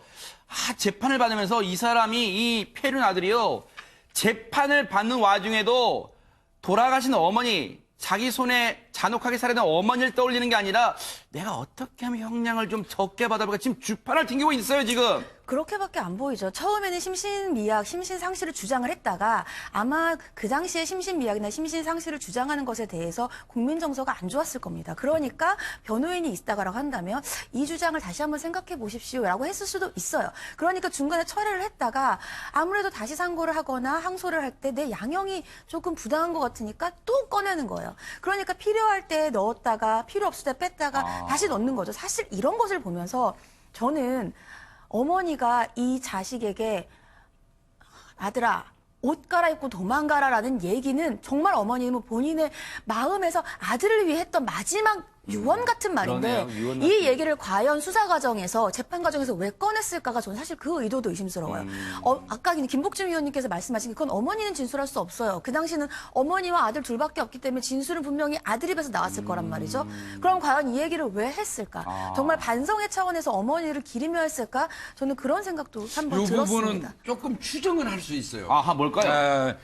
재판을 받으면서 이 사람이 이 폐륜 아들이요. 재판을 받는 와중에도 돌아가신 어머니, 자기 손에 잔혹하게 살해된 어머니를 떠올리는 게 아니라 내가 어떻게 하면 형량을 좀 적게 받아볼까 지금 주판을 튕기고 있어요, 지금. 그렇게밖에 안 보이죠. 처음에는 심신미약, 심신상실을 주장을 했다가 아마 그 당시에 심신미약이나 심신상실을 주장하는 것에 대해서 국민 정서가 안 좋았을 겁니다. 그러니까 변호인이 있다가라고 한다면 이 주장을 다시 한번 생각해 보십시오라고 했을 수도 있어요. 그러니까 중간에 철회를 했다가 아무래도 다시 상고를 하거나 항소를 할 때 내 양형이 조금 부당한 것 같으니까 또 꺼내는 거예요. 그러니까 필요할 때 넣었다가 필요 없을 때 뺐다가 다시 넣는 거죠. 사실 이런 것을 보면서 저는 어머니가 이 자식에게 아들아 옷 갈아입고 도망가라라는 얘기는 정말 어머니는 본인의 마음에서 아들을 위해 했던 마지막 유언 같은 말인데 그러네요. 유언 이 얘기를 과연 수사 과정에서 재판 과정에서 왜 꺼냈을까가 저는 사실 그 의도도 의심스러워요. 아까 김복준 위원님께서 말씀하신 게 그건 어머니는 진술할 수 없어요. 그 당시는 어머니와 아들 둘밖에 없기 때문에 진술은 분명히 아들 입에서 나왔을 거란 말이죠. 그럼 과연 이 얘기를 왜 했을까? 정말 반성의 차원에서 어머니를 기리며 했을까? 저는 그런 생각도 한번 이 부분은 들었습니다. 조금 추정을 할 수 있어요. 아하, 뭘까요?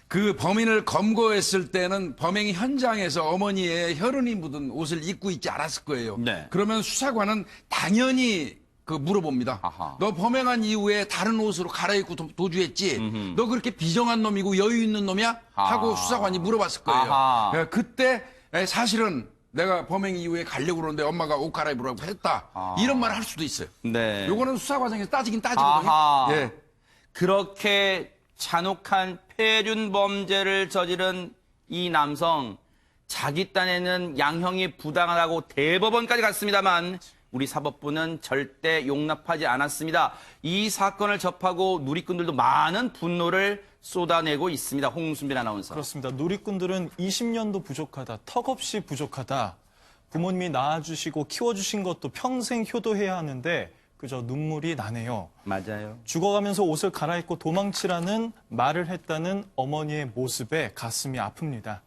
그 범인을 검거했을 때는 범행 현장에서 어머니의 혈흔이 묻은 옷을 입고 있지 않았을 거예요. 네. 그러면 수사관은 당연히 물어봅니다. 아하. 너 범행한 이후에 다른 옷으로 갈아입고 도주했지? 너 그렇게 비정한 놈이고 여유 있는 놈이야? 하고 수사관이 물어봤을 거예요. 아하. 그때 사실은 내가 범행 이후에 가려고 그러는데 엄마가 옷 갈아입으라고 했다. 이런 말을 할 수도 있어요. 네. 요거는 수사 과정에서 따지긴 따지거든요. 아하. 예. 그렇게 잔혹한 폐륜 범죄를 저지른 이 남성, 자기 딴에는 양형이 부당하다고 대법원까지 갔습니다만 우리 사법부는 절대 용납하지 않았습니다. 이 사건을 접하고 누리꾼들도 많은 분노를 쏟아내고 있습니다. 홍순빈 아나운서. 그렇습니다. 누리꾼들은 20년도 부족하다, 턱없이 부족하다. 부모님이 낳아주시고 키워주신 것도 평생 효도해야 하는데 그저 눈물이 나네요. 맞아요. 죽어가면서 옷을 갈아입고 도망치라는 말을 했다는 어머니의 모습에 가슴이 아픕니다.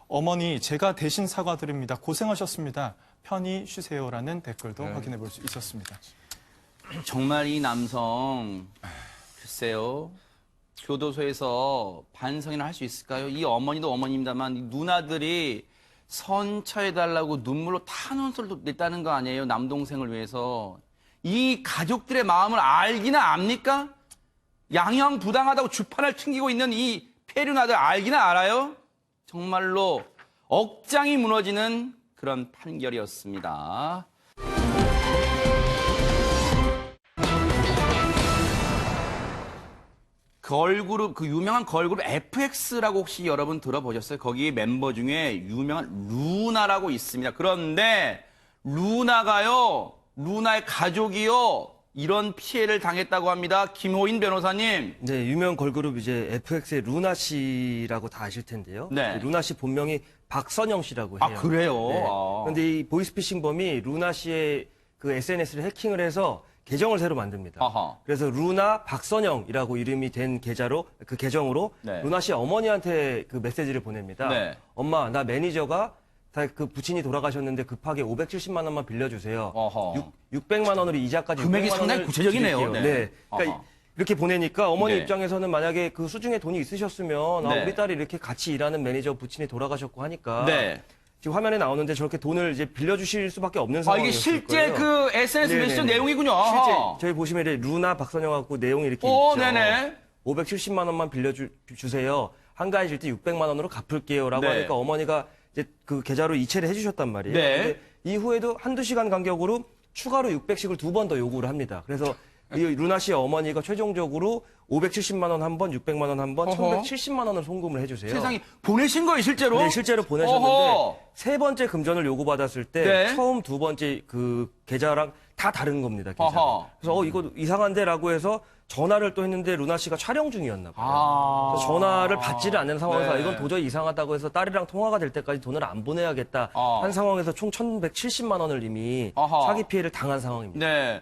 어머니, 제가 대신 사과드립니다. 고생하셨습니다. 편히 쉬세요라는 댓글도 확인해 볼 수 있었습니다. 정말 이 남성, 글쎄요. 교도소에서 반성이나 할 수 있을까요? 이 어머니도 어머니입니다만 이 누나들이 선처해달라고 눈물로 탄원서를 냈다는 거 아니에요? 남동생을 위해서. 이 가족들의 마음을 알기나 압니까? 양형 부당하다고 주판을 튕기고 있는 이 폐륜 아들 알기나 알아요? 정말로 억장이 무너지는 그런 판결이었습니다. 걸그룹, 그 유명한 걸그룹 FX라고 혹시 여러분 들어보셨어요? 거기 멤버 중에 유명한 루나라고 있습니다. 그런데 루나가요, 루나의 가족이요, 이런 피해를 당했다고 합니다. 김호인 변호사님. 네, 유명 걸그룹 이제 FX의 루나 씨라고 다 아실 텐데요. 네. 루나 씨 본명이 박선영 씨라고 해요. 아, 그래요? 네. 아. 그런데 이 보이스피싱범이 루나 씨의 그 SNS를 해킹을 해서 계정을 새로 만듭니다. 아하. 그래서 루나 박선영이라고 이름이 된 계좌로 그 계정으로 네. 루나 씨 어머니한테 그 메시지를 보냅니다. 네. 엄마, 나 매니저가 다 그 부친이 돌아가셨는데 급하게 570만 원만 빌려주세요. 어허. 600만 원으로 이자까지 금액이 600만 상당히 원을 구체적이네요. 드릴게요. 네. 네. 그러니까 어허. 이렇게 보내니까 어머니 네. 입장에서는 만약에 그 수중에 돈이 있으셨으면 네. 우리 딸이 이렇게 같이 일하는 매니저 부친이 돌아가셨고 하니까 네. 지금 화면에 나오는데 저렇게 돈을 이제 빌려주실 수밖에 없는 아, 상황이었을 이게 실제 거예요. 그 SNS 네네네. 메시지 내용이군요. 실제 아하. 저희 보시면 이제 루나 박선영하고 내용이 이렇게 오, 있죠. 네네. 570만 원만 빌려주세요. 한가해질 때 600만 원으로 갚을게요라고 네. 하니까 어머니가 이제 그 계좌로 이체를 해주셨단 말이에요. 네. 근데 이후에도 한두 시간 간격으로 추가로 600씩을 2번 더 요구를 합니다. 그래서 이 루나 씨의 어머니가 최종적으로 570만 원 한 번, 600만 원 한 번, 어허. 1170만 원을 송금을 해주세요. 세상에 보내신 거예요, 실제로? 네, 실제로 보내셨는데 어허. 세 번째 금전을 요구받았을 때 네. 처음 두 번째 그 계좌랑 다 다른 겁니다. 계좌가. 어허. 그래서 이거 이상한데라고 해서 전화를 또 했는데 루나 씨가 촬영 중이었나 봐요. 아. 그래서 전화를 받지를 않는 상황에서 네. 이건 도저히 이상하다고 해서 딸이랑 통화가 될 때까지 돈을 안 보내야겠다 한 상황에서 총 1,170만 원을 이미 어허. 사기 피해를 당한 상황입니다. 네.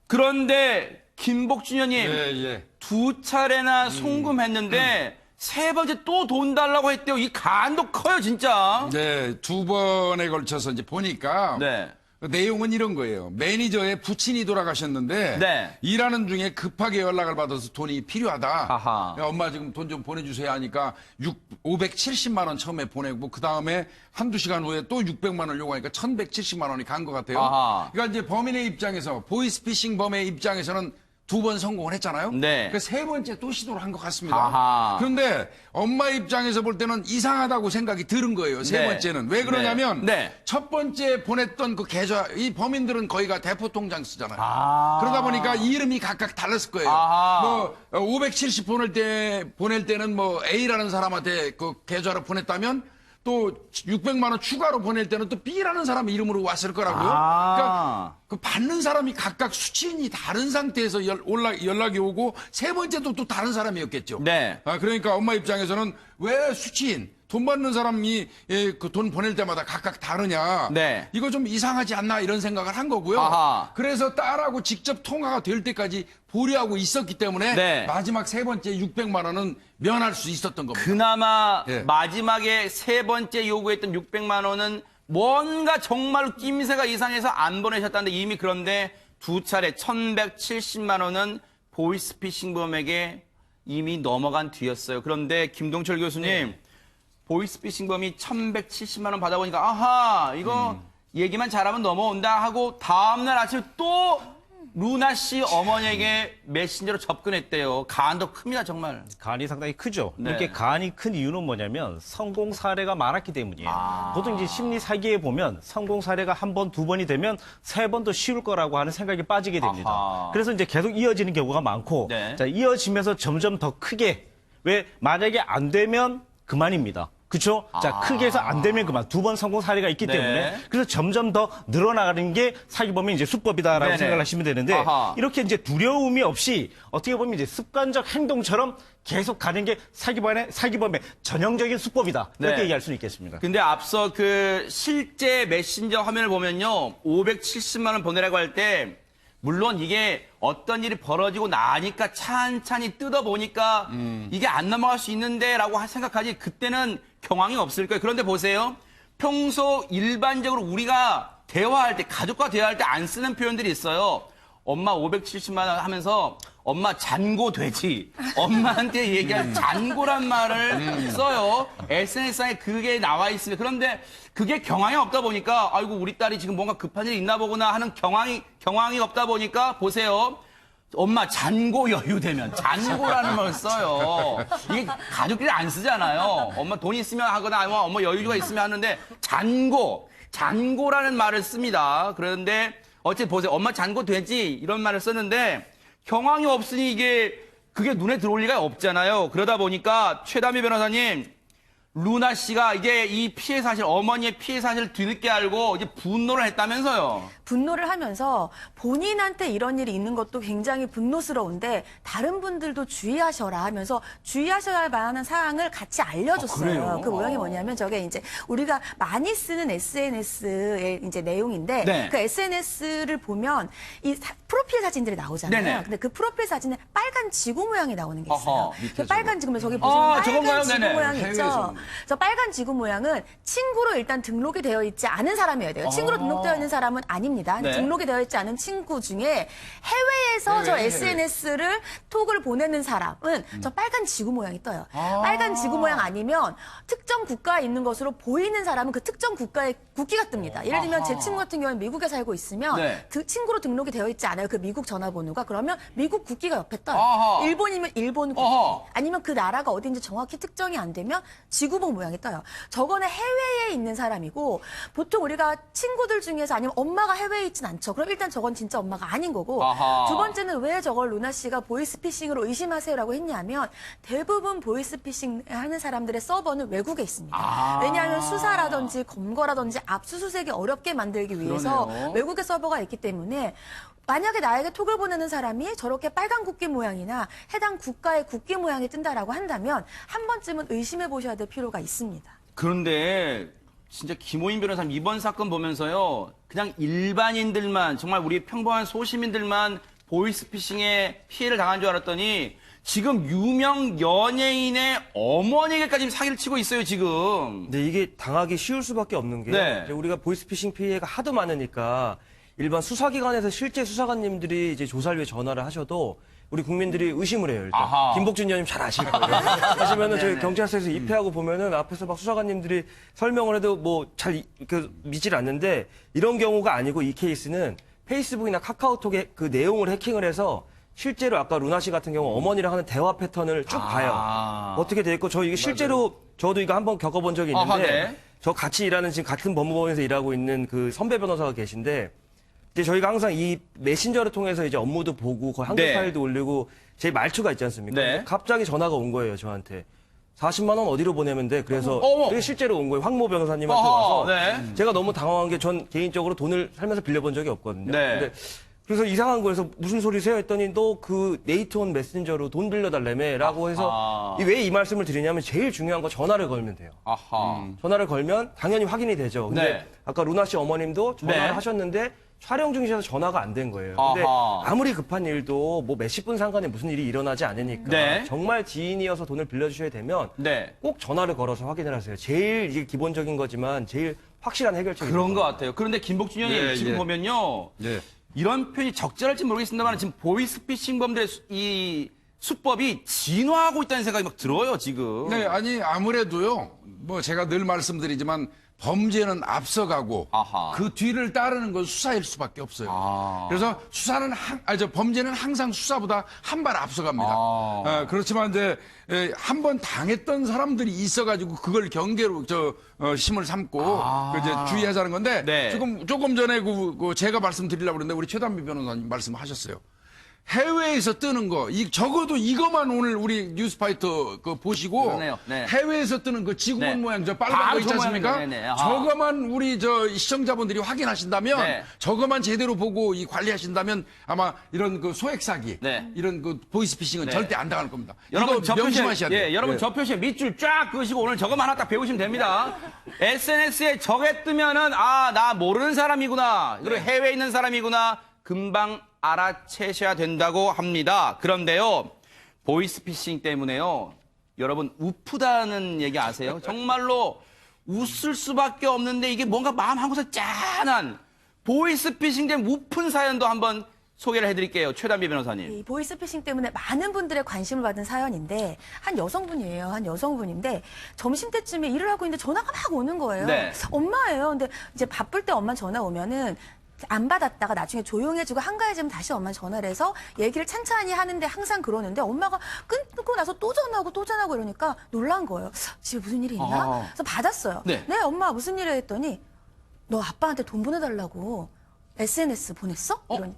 그런데 김복준 의원님 예. 두 차례나 송금했는데 세 번째 또 돈 달라고 했대요. 이 간도 커요, 진짜. 네, 두 번에 걸쳐서 이제 보니까 네. 그 내용은 이런 거예요. 매니저의 부친이 돌아가셨는데 네. 일하는 중에 급하게 연락을 받아서 돈이 필요하다. 아하. 야, 엄마 지금 돈 좀 보내주세요 하니까 570만 원 처음에 보내고 그 다음에 한두 시간 후에 또 600만 원을 요구하니까 1170만 원이 간 것 같아요. 아하. 그러니까 이제 범인의 입장에서 보이스피싱 범의 입장에서는 두 번 성공을 했잖아요. 네. 그 세 번째 또 시도를 한 것 같습니다. 아하. 그런데 엄마 입장에서 볼 때는 이상하다고 생각이 들은 거예요. 세 네. 번째는. 왜 그러냐면 네. 첫 번째 보냈던 그 계좌, 이 범인들은 거의가 대포 통장 쓰잖아요. 아. 그러다 보니까 이름이 각각 달랐을 거예요. 아하. 뭐 570 보낼 때는 뭐 A라는 사람한테 그 계좌로 보냈다면 또 600만 원 추가로 보낼 때는 또 B라는 사람 이름으로 왔을 거라고요. 아. 그러니까 그 받는 사람이 각각 수치인이 다른 상태에서 연락이 오고 세 번째도 또 다른 사람이었겠죠. 네. 그러니까 엄마 입장에서는 왜 수치인 돈 받는 사람이 그 돈 보낼 때마다 각각 다르냐. 네. 이거 좀 이상하지 않나 이런 생각을 한 거고요. 아하. 그래서 딸하고 직접 통화가 될 때까지 보류하고 있었기 때문에 네. 마지막 세 번째 600만 원은 면할 수 있었던 겁니다. 그나마 예. 마지막에 세 번째 요구했던 600만 원은 뭔가 정말로 낌새가 이상해서 안 보내셨다는데 이미 그런데 두 차례 1170만 원은 보이스피싱범에게 이미 넘어간 뒤였어요. 그런데 김동철 교수님 보이스피싱범이 1170만 원 받아보니까 아하 이거 얘기만 잘하면 넘어온다 하고 다음날 아침에 또 루나 씨 어머니에게 메신저로 접근했대요. 간도 큽니다, 정말. 간이 상당히 크죠. 네. 이렇게 간이 큰 이유는 뭐냐면 성공 사례가 많았기 때문이에요. 보통 이제 심리 사기에 보면 성공 사례가 한 번, 두 번이 되면 세 번 더 쉬울 거라고 하는 생각이 빠지게 됩니다. 아하. 그래서 이제 계속 이어지는 경우가 많고, 네. 자, 이어지면서 점점 더 크게, 왜 만약에 안 되면 그만입니다. 그렇죠? 자, 크게 해서 안 되면 그만. 두 번 성공 사례가 있기 네. 때문에 그래서 점점 더 늘어나가는 게 사기범의 이제 수법이다라고 네네. 생각을 하시면 되는데 아하. 이렇게 이제 두려움이 없이 어떻게 보면 이제 습관적 행동처럼 계속 가는 게 사기범의 전형적인 수법이다. 이렇게 네. 얘기할 수 있겠습니다. 근데 앞서 그 실제 메신저 화면을 보면요. 570만 원 보내라고 할 때 물론 이게 어떤 일이 벌어지고 나니까 찬찬히 뜯어보니까 이게 안 넘어갈 수 있는데라고 생각하지 그때는 경황이 없을 거예요. 그런데 보세요. 평소 일반적으로 우리가 대화할 때 가족과 대화할 때 안 쓰는 표현들이 있어요. 엄마 570만 원 하면서 엄마 잔고 돼지. 엄마한테 얘기할 잔고란 말을 써요. SNS상에 그게 나와 있습니다. 그런데 그게 경황이 없다 보니까 아이고 우리 딸이 지금 뭔가 급한 일이 있나 보구나 하는 경황이 없다 보니까 보세요. 엄마 잔고 여유되면 잔고라는 걸 써요. 이게 가족들이 안 쓰잖아요. 엄마 돈 있으면 하거나 아니면 엄마 여유가 있으면 하는데 잔고라는 말을 씁니다. 그런데 어쨌든 보세요. 엄마 잔고 되지 이런 말을 썼는데 경황이 없으니 그게 눈에 들어올 리가 없잖아요. 그러다 보니까 최담희 변호사님 루나 씨가 이제 이 피해 사실, 어머니의 피해 사실을 뒤늦게 알고 이제 분노를 했다면서요. 분노를 하면서 본인한테 이런 일이 있는 것도 굉장히 분노스러운데 다른 분들도 주의하셔라 하면서 주의하셔야 할 만한 사항을 같이 알려줬어요. 그래요? 그 모양이 뭐냐면 저게 이제 우리가 많이 쓰는 SNS의 이제 내용인데 네. 그 SNS를 보면 이 프로필 사진들이 나오잖아요. 네네. 근데 그 프로필 사진에 빨간 지구 모양이 나오는 게 있어요. 어허, 그 빨간 지구 모양 저기 보시면 빨간 저건가요? 지구 네네. 모양 있죠. 해외에서. 저 빨간 지구 모양은 친구로 일단 등록이 되어 있지 않은 사람이어야 돼요. 친구로 등록되어 있는 사람은 아닙니다. 네. 등록이 되어 있지 않은 친구 중에 해외에서 저 해외. SNS를 톡을 보내는 사람은 저 빨간 지구 모양이 떠요. 빨간 지구 모양 아니면 특정 국가에 있는 것으로 보이는 사람은 그 특정 국가의 국기가 뜹니다. 예를 들면 제 친구 같은 경우는 미국에 살고 있으면 네. 친구로 등록이 되어 있지 않아요. 그 미국 전화번호가. 그러면 미국 국기가 옆에 떠요. 아하. 일본이면 일본 국기. 어허. 아니면 그 나라가 어딘지 정확히 특정이 안 되면 지구본 모양이 떠요. 저거는 해외에 있는 사람이고 보통 우리가 친구들 중에서 아니면 엄마가 해외에 있진 않죠. 그럼 일단 저건 진짜 엄마가 아닌 거고 아하. 두 번째는 왜 저걸 루나 씨가 보이스피싱으로 의심하세요라고 했냐면 대부분 보이스피싱 하는 사람들의 서버는 외국에 있습니다. 아. 왜냐하면 수사라든지 검거라든지 압수수색이 어렵게 만들기 위해서 그러네요. 외국의 서버가 있기 때문에 만약에 나에게 톡을 보내는 사람이 저렇게 빨간 국기 모양이나 해당 국가의 국기 모양이 뜬다라고 한다면 한 번쯤은 의심해 보셔야 될 필요가 있습니다. 그런데 진짜 김호인 변호사님 이번 사건 보면서요. 그냥 일반인들만, 정말 우리 평범한 소시민들만 보이스피싱에 피해를 당한 줄 알았더니 지금 유명 연예인의 어머니에게까지 사기를 치고 있어요, 지금. 근데 이게 당하기 쉬울 수밖에 없는 게 네. 이제 우리가 보이스피싱 피해가 하도 많으니까 일반 수사기관에서 실제 수사관님들이 이제 조사를 위해 전화를 하셔도 우리 국민들이 의심을 해요. 일단 아하. 김복준 의원님 잘 아실 거예요. 하시면은 저희 경찰서에서 입회하고 보면은 앞에서 막 수사관님들이 설명을 해도 뭐 잘 믿질 않는데 이런 경우가 아니고 이 케이스는 페이스북이나 카카오톡의 그 내용을 해킹을 해서 실제로 아까 루나 씨 같은 경우 어머니랑 하는 대화 패턴을 쭉 봐요. 어떻게 돼 있고 저 이게 실제로 저도 이거 한번 겪어본 적이 있는데 아하, 네. 저 같이 일하는 지금 같은 법무법인에서 일하고 있는 그 선배 변호사가 계신데 이제 저희가 항상 이 메신저를 통해서 이제 업무도 보고 거의 한글 네. 파일도 올리고 제 말투가 있지 않습니까? 네. 근데 갑자기 전화가 온 거예요 저한테. 40만 원 어디로 보내면 돼? 그래서 어머. 그게 실제로 온 거예요. 황모 변호사님한테 어허, 와서 네. 제가 너무 당황한 게 전 개인적으로 돈을 살면서 빌려본 적이 없거든요. 네. 근데 그래서 이상한 거에서 무슨 소리세요? 했더니 너 그 네이트온 메신저로 돈 빌려달라며라고 해서 왜 이 말씀을 드리냐면 제일 중요한 거 전화를 걸면 돼요. 아하. 전화를 걸면 당연히 확인이 되죠. 근데 네. 아까 루나 씨 어머님도 전화를 네. 하셨는데 촬영 중이셔서 전화가 안 된 거예요. 근데 아하. 아무리 급한 일도 뭐 몇십 분 상관에 무슨 일이 일어나지 않으니까 네. 정말 지인이어서 돈을 빌려주셔야 되면 네. 꼭 전화를 걸어서 확인을 하세요. 제일 이게 기본적인 거지만 제일 확실한 해결책이 그런 것 같아요. 그런데 김복준 의원님 예, 지금 예. 보면요. 예. 이런 표현이 적절할지 모르겠습니다만 지금 보이스피싱범들의 이 수법이 진화하고 있다는 생각이 막 들어요, 지금. 네, 아니 아무래도요. 뭐 제가 늘 말씀드리지만 범죄는 앞서가고 아하. 그 뒤를 따르는 건 수사일 수밖에 없어요. 아. 그래서 수사는 범죄는 항상 수사보다 한 발 앞서갑니다. 그렇지만 이제 한 번 당했던 사람들이 있어가지고 그걸 경계로 힘을 삼고 그 이제 주의하자는 건데 네. 조금 전에 그 제가 말씀드리려고 그랬는데 우리 최단비 변호사님 말씀하셨어요. 해외에서 뜨는 거, 적어도 이것만 오늘 우리 뉴스파이터 보시고 그러네요. 네. 해외에서 뜨는 그 지구본 네. 모양 저 빨간 바로 거 있지 저 않습니까? 모양이네. 네네. 아하. 저거만 우리 시청자분들이 확인하신다면 네. 저거만 제대로 보고 관리하신다면 아마 이런 그 소액 사기, 네. 이런 그 보이스피싱은 네. 절대 안 당할 겁니다. 여러분 저 이거 표시에, 명심하셔야 돼요. 여러분 저 표시에 밑줄 쫙 그으시고 오늘 저거만 하나 딱 배우시면 됩니다. SNS에 저게 뜨면은 나 모르는 사람이구나. 그리고 해외에 있는 사람이구나. 금방 알아채셔야 된다고 합니다. 그런데요, 보이스피싱 때문에요, 여러분 우프다는 얘기 아세요? 정말로 웃을 수밖에 없는데 이게 뭔가 마음 한구석 짠한 보이스피싱된 우픈 사연도 한번 소개를 해드릴게요. 최단비 변호사님. 이 보이스피싱 때문에 많은 분들의 관심을 받은 사연인데 한 여성분이에요. 한 여성분인데 점심때쯤에 일을 하고 있는데 전화가 막 오는 거예요. 네. 엄마예요. 근데 이제 바쁠 때 엄마 전화 오면은 안 받았다가 나중에 조용해지고 한가해지면 다시 엄마 전화를 해서 얘기를 찬찬히 하는데 항상 그러는데 엄마가 끊고 나서 또 전화하고 이러니까 놀란 거예요. 집에 무슨 일이 있나? 그래서 받았어요. 네. 엄마 무슨 일이야 했더니 너 아빠한테 돈 보내달라고 SNS 보냈어? 이러니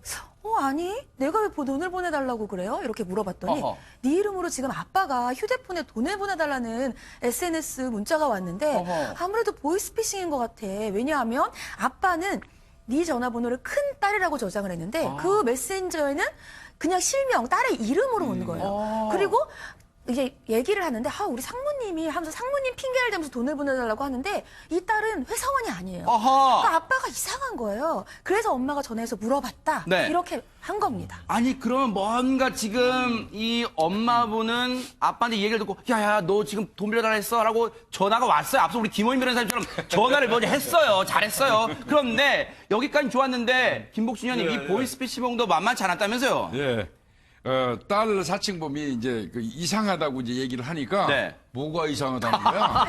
아니 내가 왜 돈을 보내달라고 그래요? 이렇게 물어봤더니 어허. 네 이름으로 지금 아빠가 휴대폰에 돈을 보내달라는 SNS 문자가 왔는데 어허. 아무래도 보이스피싱인 것 같아. 왜냐하면 아빠는 네 전화번호를 큰 딸이라고 저장을 했는데 그 메신저에는 그냥 실명 딸의 이름으로 오는 거예요. 그리고 이제 얘기를 하는데 우리 상무님이 하면서 상무님 핑계를 대면서 돈을 보내달라고 하는데 이 딸은 회사원이 아니에요. 어허. 그러니까 아빠가 이상한 거예요. 그래서 엄마가 전화해서 물어봤다. 네. 이렇게 한 겁니다. 아니 그러면 뭔가 지금 이 엄마분은 아빠한테 이 얘기를 듣고 야야 너 지금 돈 빌려달라 했어? 라고 전화가 왔어요. 앞서 우리 김호인 변호사님처럼 전화를 먼저 했어요. 잘했어요. 그런데 여기까지 좋았는데 김복준 의원님 이 보이스피싱도 만만치 않았다면서요? 예. 딸 사칭범이 이제 그 이상하다고 이제 얘기를 하니까 네. 뭐가 이상하다는 거야?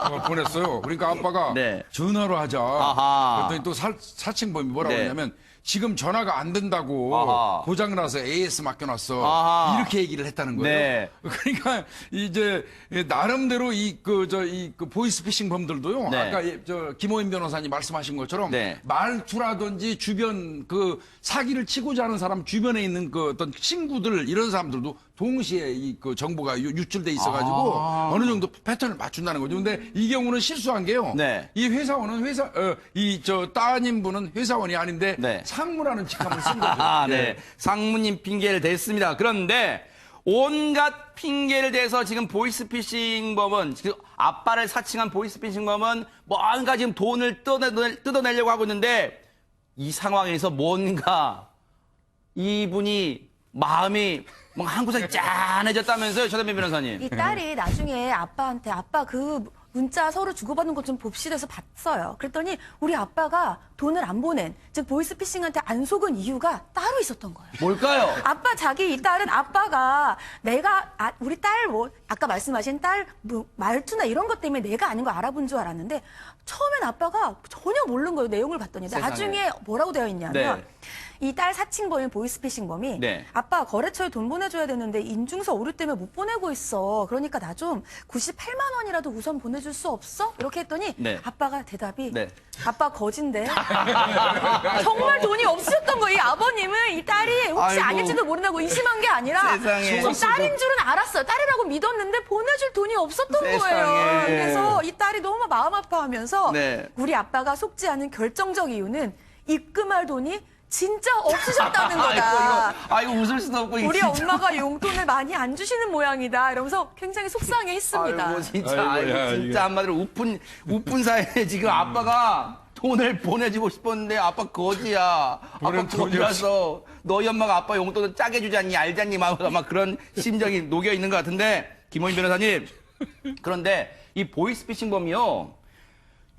그리고 보냈어요. 그러니까 아빠가 네. 전화로 하자. 아하. 그랬더니 또 사칭범이 뭐라고 네. 했냐면 지금 전화가 안 된다고 아하. 고장나서 AS 맡겨놨어. 아하. 이렇게 얘기를 했다는 거예요. 네. 그러니까 이제 나름대로 이 보이스피싱 범들도요. 네. 아까 김호인 변호사님 말씀하신 것처럼 네. 말투라든지 주변 그 사기를 치고자 하는 사람 주변에 있는 그 어떤 친구들 이런 사람들도 동시에 이 그 정보가 유출돼 있어가지고 어느 정도 패턴을 맞춘다는 거죠. 근데 이 경우는 실수한 게요. 네. 이 회사원은 따님분은 회사원이 아닌데 네. 상무라는 직함을 쓴 거죠. 네. 예. 상무님 핑계를 댔습니다. 그런데 온갖 핑계를 대서 지금 보이스피싱범은 지금 아빠를 사칭한 보이스피싱범은 뭔가 지금 돈을 뜯어내려고 하고 있는데 이 상황에서 뭔가 이분이 마음이 뭔가 한 구석이 짠해졌다면서요, 최단민 변호사님. 이 딸이 나중에 아빠한테 아빠 그 문자 서로 주고받는 것 좀 봅시다 해서 봤어요. 그랬더니 우리 아빠가 돈을 안 보낸, 즉 보이스피싱한테 안 속은 이유가 따로 있었던 거예요. 뭘까요? 아빠 이 딸은 아빠가 우리 딸 아까 말씀하신 딸 말투나 이런 것 때문에 내가 아닌 거 알아본 줄 알았는데 처음엔 아빠가 전혀 모르는 거예요. 내용을 봤더니. 세상에. 나중에 뭐라고 되어 있냐면 네. 이 딸 사칭범인 보이스피싱범이 네. 아빠 거래처에 돈 보내줘야 되는데 인증서 오류 때문에 못 보내고 있어. 그러니까 나 좀 98만 원이라도 우선 보내줄 수 없어? 이렇게 했더니 네. 아빠가 대답이 네. 아빠 거진데 정말 돈이 없으셨던 거예요. 이 아버님은 이 딸이 혹시 아이고. 아닐지도 모른다고 의심한 게 아니라 세상에. 딸인 줄은 알았어요. 딸이라고 믿었는데 보내줄 돈이 없었던 세상에. 거예요. 그래서 이 딸이 너무 마음 아파하면서 네. 우리 아빠가 속지 않은 결정적 이유는 입금할 돈이 진짜 없으셨다는 거다. 아이고 웃을 수도 없고 우리 진짜. 엄마가 용돈을 많이 안 주시는 모양이다. 이러면서 굉장히 속상해했습니다. 아이고 진짜 아이고, 야, 진짜 이게. 한마디로 우픈 사이에 지금 아빠가 돈을 보내주고 싶었는데 아빠 거지야. 보낼 아빠 돈이 거지라서 너희 엄마가 아빠 용돈을 짜게 주지 않니 알잖니 막 그런 심정이 녹여 있는 것 같은데 김호인 변호사님 그런데 이 보이스피싱범이요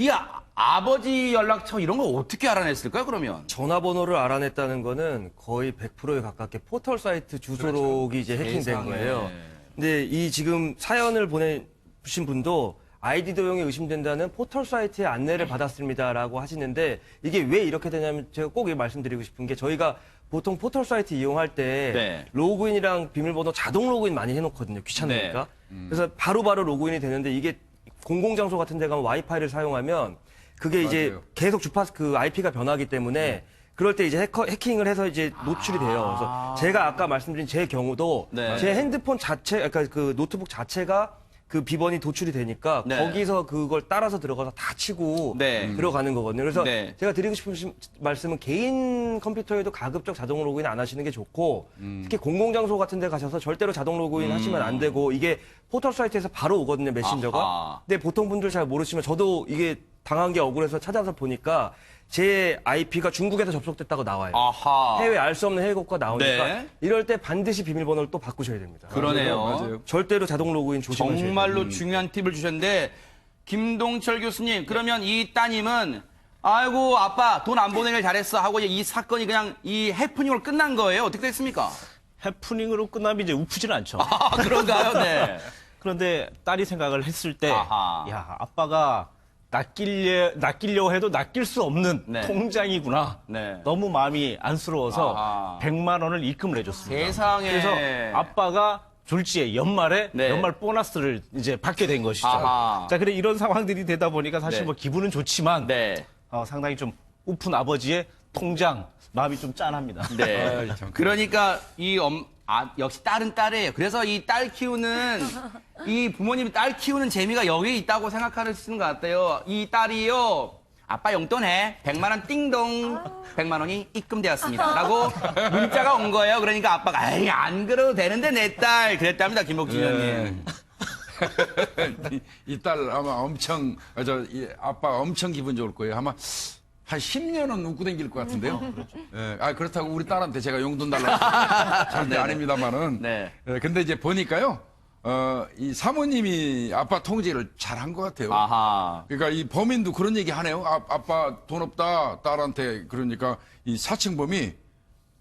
이 아버지 연락처 이런 거 어떻게 알아냈을까요 그러면? 전화번호를 알아냈다는 거는 거의 100%에 가깝게 포털 사이트 주소록이 이제 해킹된 세상에. 거예요. 근데 이 지금 사연을 보내주신 분도 아이디 도용이 의심된다는 포털 사이트의 안내를 받았습니다라고 하시는데 이게 왜 이렇게 되냐면 제가 꼭 말씀드리고 싶은 게 저희가 보통 포털 사이트 이용할 때 네. 로그인이랑 비밀번호 자동 로그인 많이 해놓거든요. 귀찮으니까. 그래서 바로바로 로그인이 되는데 이게 공공장소 같은 데 가면 와이파이를 사용하면 그게 이제 맞아요. 계속 주파수 IP가 변하기 때문에 그럴 때 이제 해킹을 해서 이제 노출이 돼요. 그래서 제가 아까 말씀드린 제 경우도 네. 제 핸드폰 자체, 그러니까 그 노트북 자체가 그 비번이 도출이 되니까 네. 거기서 그걸 따라서 들어가서 다 치고 네. 들어가는 거거든요. 그래서 네. 제가 드리고 싶은 말씀은 개인 컴퓨터에도 가급적 자동 로그인 안 하시는 게 좋고 특히 공공장소 같은 데 가셔서 절대로 자동 로그인 하시면 안 되고 이게 포털 사이트에서 바로 오거든요. 메신저가. 아하. 근데 보통 분들 잘 모르시면 저도 이게 당한 게 억울해서 찾아서 보니까 제 IP가 중국에서 접속됐다고 나와요. 아하. 해외 알 수 없는 해외 국가 나오니까 네. 이럴 때 반드시 비밀번호를 또 바꾸셔야 됩니다. 그러네요. 맞아요. 절대로 자동 로그인 조심하셔야 돼요. 정말로 중요한 팁을 주셨는데 김동철 교수님 그러면 이 따님은 아이고 아빠 돈 안 보내길 잘했어 하고 이 사건이 그냥 이 해프닝으로 끝난 거예요. 어떻게 됐습니까? 해프닝으로 끝나면 이제 우프지는 않죠. 아 그런가요? 네. 그런데 딸이 생각을 했을 때, 아하. 야, 아빠가 낚이려고 해도 낚일 수 없는 네. 통장이구나. 네. 너무 마음이 안쓰러워서 아하. 100만 원을 입금을 해줬습니다. 세상에. 그래서 아빠가 졸지에 연말에 네. 연말 보너스를 이제 받게 된 것이죠. 아하. 자, 그래 이런 상황들이 되다 보니까 사실 네. 뭐 기분은 좋지만 네. 상당히 좀 우픈 아버지의 통장 마음이 좀 짠합니다. 네. 그러니까 역시 딸은 딸이에요. 그래서 이 딸 키우는 이 부모님이 딸 키우는 재미가 여기에 있다고 생각하시는 것 같아요. 이 딸이요. 아빠 용돈해. 100만 원 띵동. 100만 원이 입금되었습니다. 라고 문자가 온 거예요. 그러니까 아빠가 아이 안 그래도 되는데 내 딸 그랬답니다. 김옥진 의원님. 이 딸 아마 엄청 아빠 엄청 기분 좋을 거예요. 아마 한 10년은 웃고 댕길 것 같은데요. 예, 그렇다고 우리 딸한테 제가 용돈 달라고 절대 아닙니다만은. 네. 근데 이제 보니까요, 이 사모님이 아빠 통제를 잘한 것 같아요. 아하. 그러니까 이 범인도 그런 얘기 하네요. 아빠 돈 없다, 딸한테. 그러니까 이 사칭범이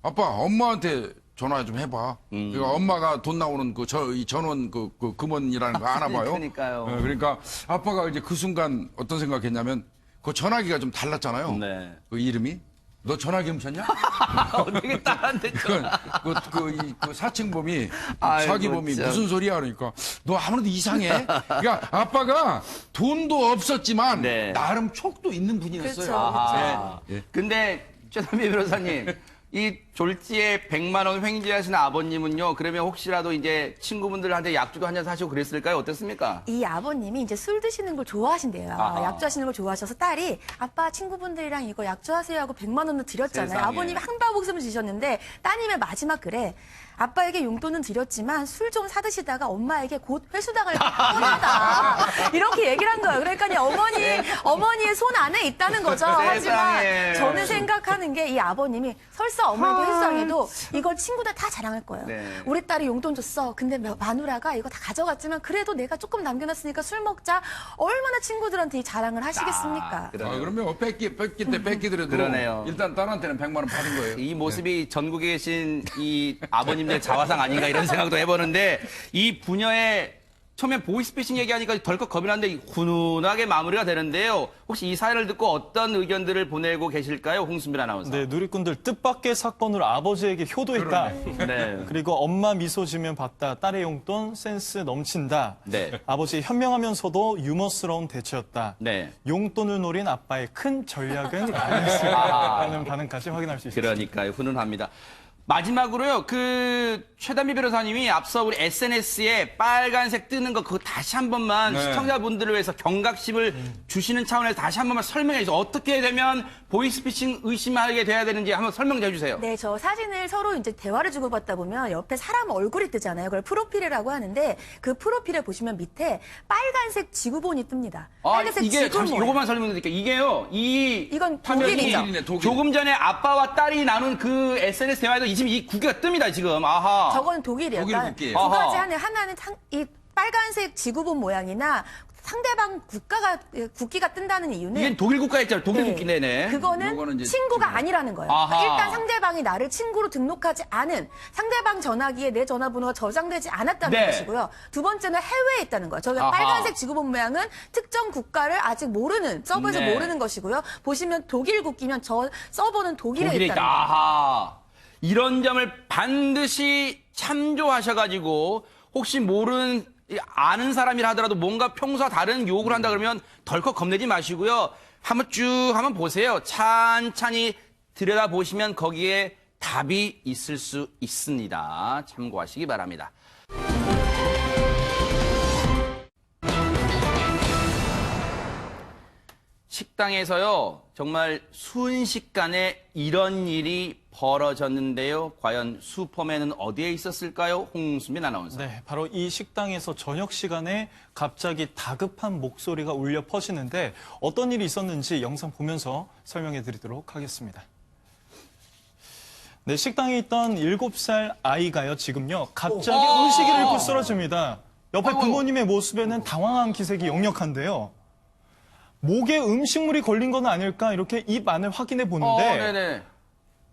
아빠 엄마한테 전화 좀 해봐. 그러니까 엄마가 돈 나오는 이 전원 금원이라는 거 아나 봐요. 그러니까요. 그러니까 아빠가 이제 그 순간 어떤 생각했냐면 그 전화기가 좀 달랐잖아요. 네. 그 이름이. 너 전화기 훔쳤냐? 어떻게 딸한테 그 사칭범이 아이고, 사기범이 참. 무슨 소리야 그러니까 너 아무래도 이상해. 그러니까 아빠가 돈도 없었지만 네. 나름 촉도 있는 분이었어요. 그렇죠. 아하. 예. 근데 최선미 변호사님, 이 졸지에 100만 원 횡재하시는 아버님은요. 그러면 혹시라도 이제 친구분들한테 약주도 한잔 사시고 그랬을까요? 어땠습니까? 이 아버님이 이제 술 드시는 걸 좋아하신대요. 아하. 약주하시는 걸 좋아하셔서 딸이 아빠 친구분들이랑 이거 약주하세요 하고 100만 원을 드렸잖아요. 세상에. 아버님이 한바복음을 지셨는데 따님의 마지막 글에 아빠에게 용돈은 드렸지만 술 좀 사드시다가 엄마에게 곧 회수당할 뻔하다. 이렇게 얘기를 한 거예요. 그러니까 어머니의 손 안에 있다는 거죠. 하지만 세상에. 저는 생각하는 게 이 아버님이 설사 어머니한테 회수당해도 이걸 친구들 다 자랑할 거예요. 네. 우리 딸이 용돈 줬어. 근데 마누라가 이거 다 가져갔지만 그래도 내가 조금 남겨놨으니까 술 먹자. 얼마나 친구들한테 이 자랑을 하시겠습니까? 그러면 뺏기더라도 그러네요. 일단 딸한테는 100만 원 받은 거예요. 이 모습이 전국에 계신 이 아버님들 자화상 아닌가 이런 생각도 해보는데 이 부녀의 처음에 보이스피싱 얘기하니까 덜컥 겁이 나는데 훈훈하게 마무리가 되는데요. 혹시 이 사연을 듣고 어떤 의견들을 보내고 계실까요? 홍순빈 아나운서. 네, 누리꾼들 뜻밖의 사건으로 아버지에게 효도했다. 네. 그리고 엄마 미소 지면 봤다. 딸의 용돈 센스 넘친다. 네. 아버지 현명하면서도 유머스러운 대처였다. 네. 용돈을 노린 아빠의 큰 전략은 아니었을까라는 반응까지 확인할 수 있습니다. 그러니까요. 훈훈합니다. 마지막으로요, 최단미 변호사님이 앞서 우리 SNS에 빨간색 뜨는 거 그거 다시 한 번만 네. 시청자분들을 위해서 경각심을 주시는 차원에서 다시 한 번만 설명해 주세요. 어떻게 되면 보이스피싱 의심하게 돼야 되는지 한번 설명 좀 해주세요. 네, 저 사진을 서로 이제 대화를 주고받다 보면 옆에 사람 얼굴이 뜨잖아요. 그걸 프로필이라고 하는데 그 프로필에 보시면 밑에 빨간색 지구본이 뜹니다. 빨간색 이게 지구 잠시 모양. 요거만 설명드릴게요. 이게요, 이건 화면이 독일이죠. 독일. 조금 전에 아빠와 딸이 나눈 그 SNS 대화에도 지금 이 국기가 뜹니다, 지금. 아하. 저건 독일이에요. 독일 그러니까 국기예요. 두 가지 아하. 하나는 이 빨간색 지구본 모양이나 상대방 국기가 뜬다는 이유는 이게 독일 국가였잖아요. 독일 네. 국기네네. 그거는 요거는 이제 친구가 지금- 아니라는 거예요. 아하. 그러니까 일단 상대방이 나를 친구로 등록하지 않은 상대방 전화기에 내 전화번호가 저장되지 않았다는 네. 것이고요. 두 번째는 해외에 있다는 거예요. 저기 아하. 빨간색 지구본 모양은 특정 국가를 아직 모르는 서버에서 네. 모르는 것이고요. 보시면 독일 국기면 저 서버는 독일에 독일에 있다는 있다. 거예요. 아하. 이런 점을 반드시 참조하셔가지고 혹시 아는 사람이라 하더라도 뭔가 평소와 다른 요구를 한다 그러면 덜컥 겁내지 마시고요. 한번 보세요. 찬찬히 들여다보시면 거기에 답이 있을 수 있습니다. 참고하시기 바랍니다. 식당에서요, 정말 순식간에 이런 일이 벌어졌는데요. 과연 슈퍼맨은 어디에 있었을까요? 홍수민 아나운서. 네, 바로 이 식당에서 저녁 시간에 갑자기 다급한 목소리가 울려 퍼지는데 어떤 일이 있었는지 영상 보면서 설명해 드리도록 하겠습니다. 네, 식당에 있던 7살 아이가요, 지금요, 갑자기 의식을 잃고 쓰러집니다. 옆에 부모님의 모습에는 당황한 기색이 역력한데요. 목에 음식물이 걸린 건 아닐까 이렇게 입 안을 확인해 보는데 네네.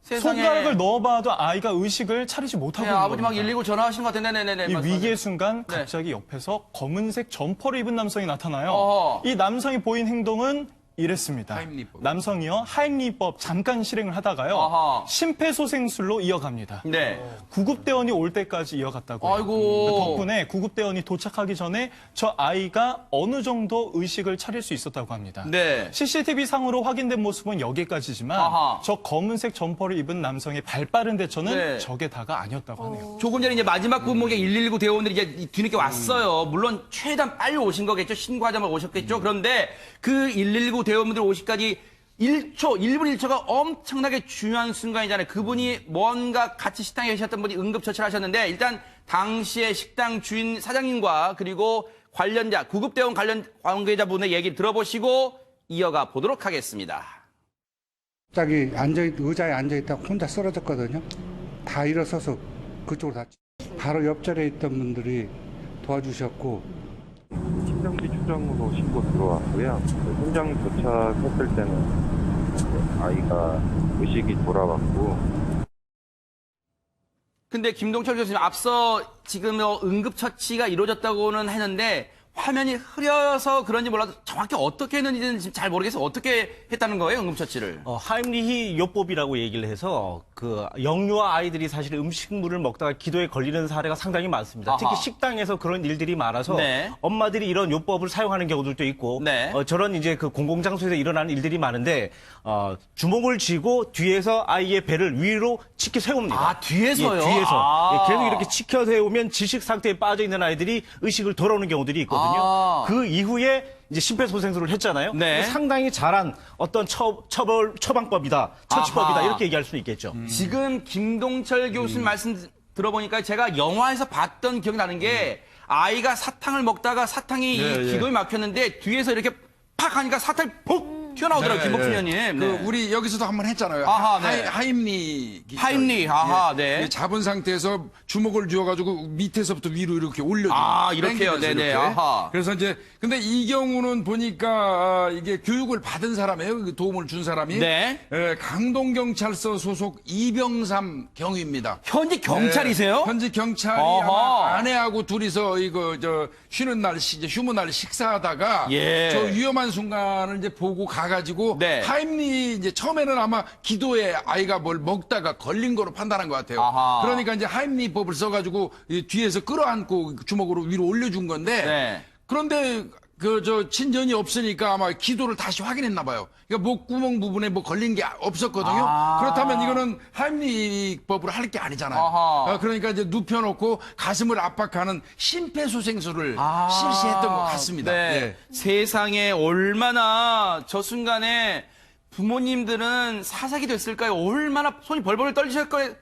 세상에. 손가락을 넣어봐도 아이가 의식을 차리지 못하고 네, 있는 아버지 막 겁니다. 119 전화하신 것 같은데, 네네네. 이 말씀하세요. 위기의 순간 네. 갑자기 옆에서 검은색 점퍼를 입은 남성이 나타나요. 어허. 이 남성이 보인 행동은 이랬습니다. 하임리법. 남성이요. 하임리법 잠깐 실행을 하다가요. 아하. 심폐소생술로 이어갑니다. 네. 구급대원이 올 때까지 이어갔다고요. 그 아이고. 덕분에 구급대원이 도착하기 전에 저 아이가 어느 정도 의식을 차릴 수 있었다고 합니다. 네. CCTV 상으로 확인된 모습은 여기까지지만 아하. 저 검은색 점퍼를 입은 남성의 발빠른 대처는 네. 저게 다가 아니었다고 하네요. 조금 전에 이제 마지막 부분에 119 대원들이 이제 뒤늦게 왔어요. 물론 최대한 빨리 오신 거겠죠. 신고하자마자 오셨겠죠. 그런데 그 119 대원분들 오시까지 1분 1초가 엄청나게 중요한 순간이잖아요. 그분이 뭔가 같이 식당에 계셨던 분이 응급처치를 하셨는데 일단 당시에 식당 주인 사장님과 그리고 관련자, 구급대원 관련 관계자분의 얘기 들어보시고 이어가 보도록 하겠습니다. 갑자기 의자에 앉아있다가 혼자 쓰러졌거든요. 다 일어서서 그쪽으로 다 바로 옆자리에 있던 분들이 도와주셨고 심장비 추정으로 신고 들어왔고요. 현장 도착했을 때는 아이가 의식이 돌아왔고. 근데 김동철 교수님 앞서 지금 응급처치가 이루어졌다고는 했는데 화면이 흐려서 그런지 몰라도 정확히 어떻게 했는지는 지금 잘 모르겠어요. 어떻게 했다는 거예요, 응급처치를? 하임리히 요법이라고 얘기를 해서 그 영유아 아이들이 사실 음식물을 먹다가 기도에 걸리는 사례가 상당히 많습니다. 아하. 특히 식당에서 그런 일들이 많아서 네. 엄마들이 이런 요법을 사용하는 경우들도 있고 네. 저런 이제 그 공공장소에서 일어나는 일들이 많은데 주먹을 쥐고 뒤에서 아이의 배를 위로 치켜 세웁니다. 아, 뒤에서요? 예, 뒤에서. 아. 예, 계속 이렇게 치켜 세우면 지식 상태에 빠져 있는 아이들이 의식을 돌아오는 경우들이 있거든요. 아. 그 이후에 이제 심폐소생술을 했잖아요. 네. 상당히 잘한 어떤 처방법이다, 처치법이다 아하. 이렇게 얘기할 수 있겠죠. 지금 김동철 교수님 말씀 들어보니까 제가 영화에서 봤던 기억이 나는 게 아이가 사탕을 먹다가 사탕이 기도에 막혔는데 뒤에서 이렇게 팍 하니까 사탕이 폭 튀어나오더라고요, 김복준 의원님. 그 네. 우리 여기서도 한번 했잖아요. 아하, 네. 하임리. 하임리, 아하, 네. 잡은 상태에서 주먹을 쥐어가지고 밑에서부터 위로 이렇게 올려줘. 아, 이렇게요, 네네, 아하. 그래서 이제 근데 이 경우는 보니까 이게 교육을 받은 사람이에요. 그 도움을 준 사람이. 네. 강동경찰서 소속 이병삼 경위입니다. 현직 경찰이세요? 네, 현직 경찰이 어허. 아마 아내하고 둘이서 이거 쉬는 날 이제 휴무 날 식사하다가 예. 저 위험한 순간을 이제 보고 가가지고 네. 하임리 이제 처음에는 아마 기도에 아이가 뭘 먹다가 걸린 거로 판단한 것 같아요. 아하. 그러니까 이제 하임리법을 써가지고 이 뒤에서 끌어안고 주먹으로 위로 올려준 건데 네. 그런데 친전이 없으니까 아마 기도를 다시 확인했나 봐요. 그러니까 목구멍 부분에 뭐 걸린 게 없었거든요. 아. 그렇다면 이거는 하임리법으로 할 게 아니잖아요. 아하. 그러니까 이제 눕혀놓고 가슴을 압박하는 심폐소생술을 아. 실시했던 것 같습니다. 네. 예. 세상에 얼마나 저 순간에 부모님들은 사색이 됐을까요? 얼마나 손이 벌벌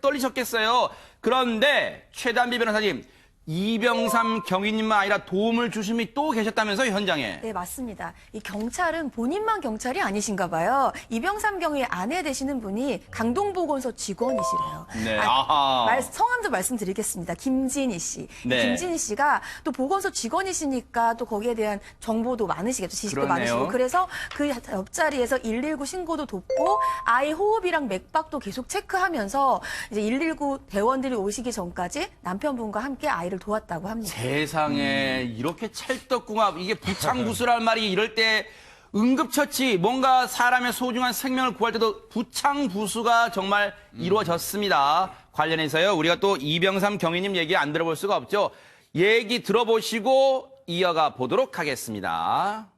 떨리셨겠어요. 그런데 최단비 변호사님, 이병삼 경위님만 아니라 도움을 주신 분이 또 계셨다면서요, 현장에? 네, 맞습니다. 이 경찰은 본인만 경찰이 아니신가 봐요. 이병삼 경위의 아내 되시는 분이 강동보건소 직원이시래요. 네, 아하. 성함도 말씀드리겠습니다. 김진희 씨. 네. 김진희 씨가 또 보건소 직원이시니까 또 거기에 대한 정보도 많으시겠죠. 지식도 그러네요. 많으시고. 그래서 그 옆자리에서 119 신고도 돕고 아이 호흡이랑 맥박도 계속 체크하면서 이제 119 대원들이 오시기 전까지 남편분과 함께 아이를 도왔다고 합니다. 세상에 이렇게 찰떡궁합, 이게 부창부수란 말이 이럴 때 응급처치, 뭔가 사람의 소중한 생명을 구할 때도 부창부수가 정말 이루어졌습니다. 관련해서요, 우리가 또 이병삼 경위님 얘기 안 들어볼 수가 없죠. 얘기 들어보시고 이어가 보도록 하겠습니다.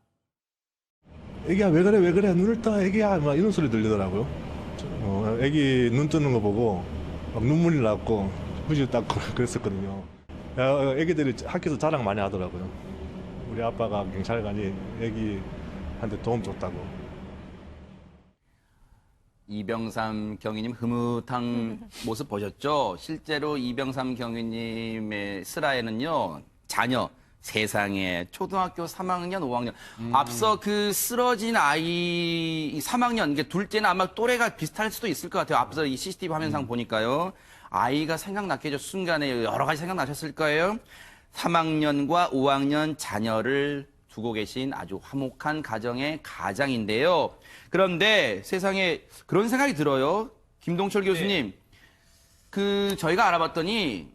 애기야 왜 그래 눈을 떠 애기야 막 이런 소리 들리더라고요. 애기 눈 뜨는 거 보고 막 눈물이 났고 후지 닦고 그랬었거든요. 애기들이 학교에서 자랑 많이 하더라고요. 우리 아빠가 경찰관이 애기한테 도움 줬다고. 이병삼 경위님 흐뭇한 모습 보셨죠? 실제로 이병삼 경위님의 슬하에는요, 자녀, 세상에 초등학교 3학년, 5학년. 앞서 그 쓰러진 아이 3학년, 이게 둘째는 아마 또래가 비슷할 수도 있을 것 같아요. 앞서 이 CCTV 화면상 보니까요. 아이가 생각났겠죠. 순간에 여러 가지 생각나셨을 거예요. 3학년과 5학년 자녀를 두고 계신 아주 화목한 가정의 가장인데요. 그런데 세상에 그런 생각이 들어요. 김동철 교수님, 저희가 알아봤더니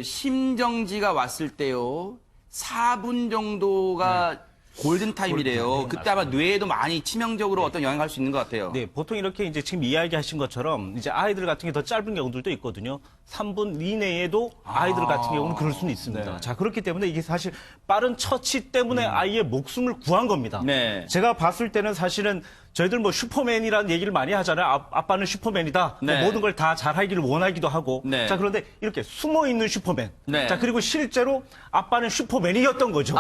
심정지가 왔을 때요. 4분 정도가 골든타임이래요. 그때 아마 뇌에도 많이 치명적으로 어떤 영향을 할 수 있는 것 같아요. 네, 보통 이렇게 이제 지금 이야기하신 것처럼 이제 아이들 같은 게 더 짧은 경우들도 있거든요. 3분 이내에도 아이들 같은 경우는 그럴 수는 있습니다. 네. 자, 그렇기 때문에 이게 사실 빠른 처치 때문에 아이의 목숨을 구한 겁니다. 네. 제가 봤을 때는 사실은 저희들 뭐 슈퍼맨이라는 얘기를 많이 하잖아요. 아빠는 슈퍼맨이다. 뭐 네. 모든 걸 다 잘하기를 원하기도 하고. 네. 자, 그런데 이렇게 숨어 있는 슈퍼맨. 네. 자, 그리고 실제로 아빠는 슈퍼맨이었던 거죠.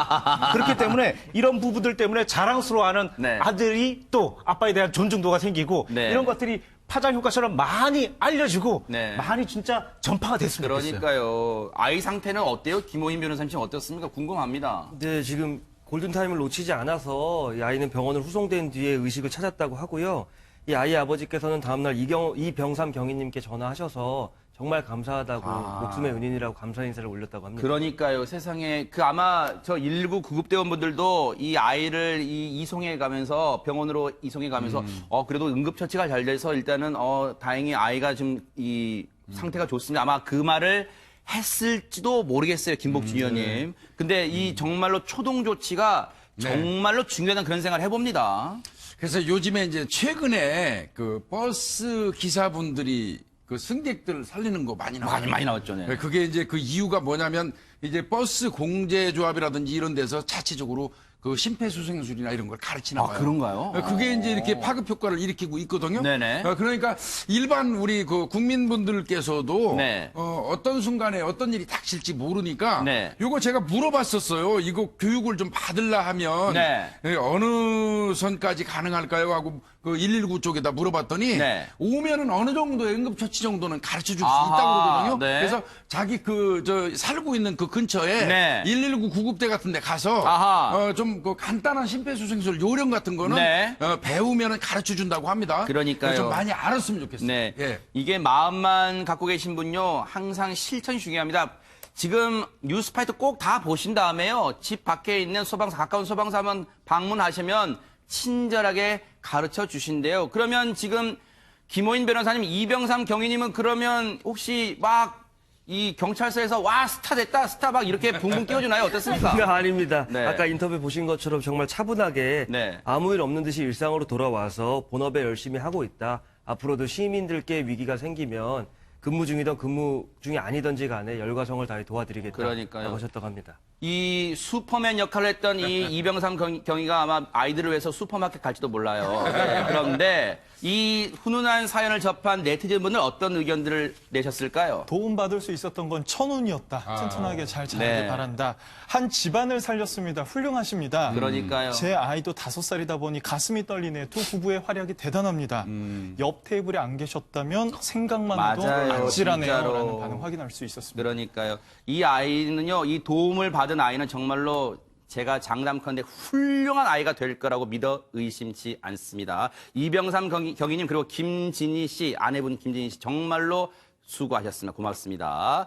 그렇기 때문에 이런 부부들 때문에 자랑스러워하는 네. 아들이 또 아빠에 대한 존중도가 생기고 네. 이런 것들이 파장 효과처럼 많이 알려지고 네. 많이 진짜 전파가 됐으면 좋겠어요. 그러니까요. 아이 상태는 어때요? 김호인 변호사님 지금 어떻습니까? 궁금합니다. 네, 지금 골든타임을 놓치지 않아서 이 아이는 병원을 후송된 뒤에 의식을 찾았다고 하고요. 이 아이 아버지께서는 다음날 이병삼 경위님께 전화하셔서 정말 감사하다고 목숨의 은인이라고 감사 인사를 올렸다고 합니다. 그러니까요. 세상에 그 아마 저 119 구급대원분들도 이 아이를 이송해 가면서 병원으로 이송해 가면서 그래도 응급처치가 잘 돼서 일단은 다행히 아이가 좀 이 상태가 좋습니다. 아마 그 말을 했을지도 모르겠어요. 김복준 의원님. 근데 이 정말로 초동 조치가 정말로 중요하다는 그런 생각을 해봅니다. 그래서 요즘에 이제 최근에 그 버스 기사분들이 그 승객들 살리는 거 많이 나와요. 많이 나왔죠. 네. 그게 이제 그 이유가 뭐냐면 이제 버스 공제조합이라든지 이런 데서 자체적으로 그 심폐소생술이나 이런 걸 가르치나 봐요. 그런가요? 그게 이제 이렇게 파급 효과를 일으키고 있거든요. 네네. 그러니까 일반 우리 그 국민분들께서도 네. 어떤 순간에 어떤 일이 닥칠지 모르니까 네. 요거 제가 물어봤었어요. 이거 교육을 좀 받으려 하면 네. 어느 선까지 가능할까요? 하고 그 119 쪽에다 물어봤더니 네. 오면은 어느 정도의 응급처치 정도는 가르쳐 줄 수 아하, 있다고 그러거든요. 네. 그래서 자기 살고 있는 그 근처에 네. 119 구급대 같은 데 가서 아하. 좀 그 간단한 심폐소생술 요령 같은 거는 네. 배우면은 가르쳐 준다고 합니다. 그러니까요. 좀 많이 알았으면 좋겠어요. 네. 예. 이게 마음만 갖고 계신 분요. 항상 실천이 중요합니다. 지금 뉴스파이터 꼭 다 보신 다음에요. 집 밖에 있는 소방사, 가까운 소방사만 방문하시면 친절하게 가르쳐 주신대요. 그러면 지금 김호인 변호사님, 이병삼 경위님은 그러면 혹시 막 이 경찰서에서 와 스타 됐다 스타 막 이렇게 붕붕 띄워주나요? 어떻습니까? 아닙니다. 네. 아까 인터뷰 보신 것처럼 정말 차분하게 네. 아무 일 없는 듯이 일상으로 돌아와서 본업에 열심히 하고 있다. 앞으로도 시민들께 위기가 생기면 근무 중이든 근무 중이 아니든지 간에 열과 성을 다해 도와드리겠다고 그러니까요. 하셨다고 합니다. 이 슈퍼맨 역할을 했던 이 이병삼 경위가 아마 아이들을 위해서 슈퍼마켓 갈지도 몰라요. 네, 그런데 이 훈훈한 사연을 접한 네티즌분들 어떤 의견들을 내셨을까요? 도움받을 수 있었던 건 천운이었다. 튼튼하게 잘 자라길 네. 바란다. 한 집안을 살렸습니다. 훌륭하십니다. 그러니까요. 제 아이도 5살이다 보니 가슴이 떨리네. 두 부부의 활약이 대단합니다. 옆 테이블에 안 계셨다면 생각만 해도 맞아요, 아찔하네요. 진짜로. 라는 반응 확인할 수 있었습니다. 그러니까요. 이 아이는요, 이 도움을 받은 아이는 정말로 제가 장담컨대 훌륭한 아이가 될 거라고 믿어 의심치 않습니다. 이병삼 경위님 그리고 김진희 씨, 아내분 김진희 씨 정말로 수고하셨습니다. 고맙습니다.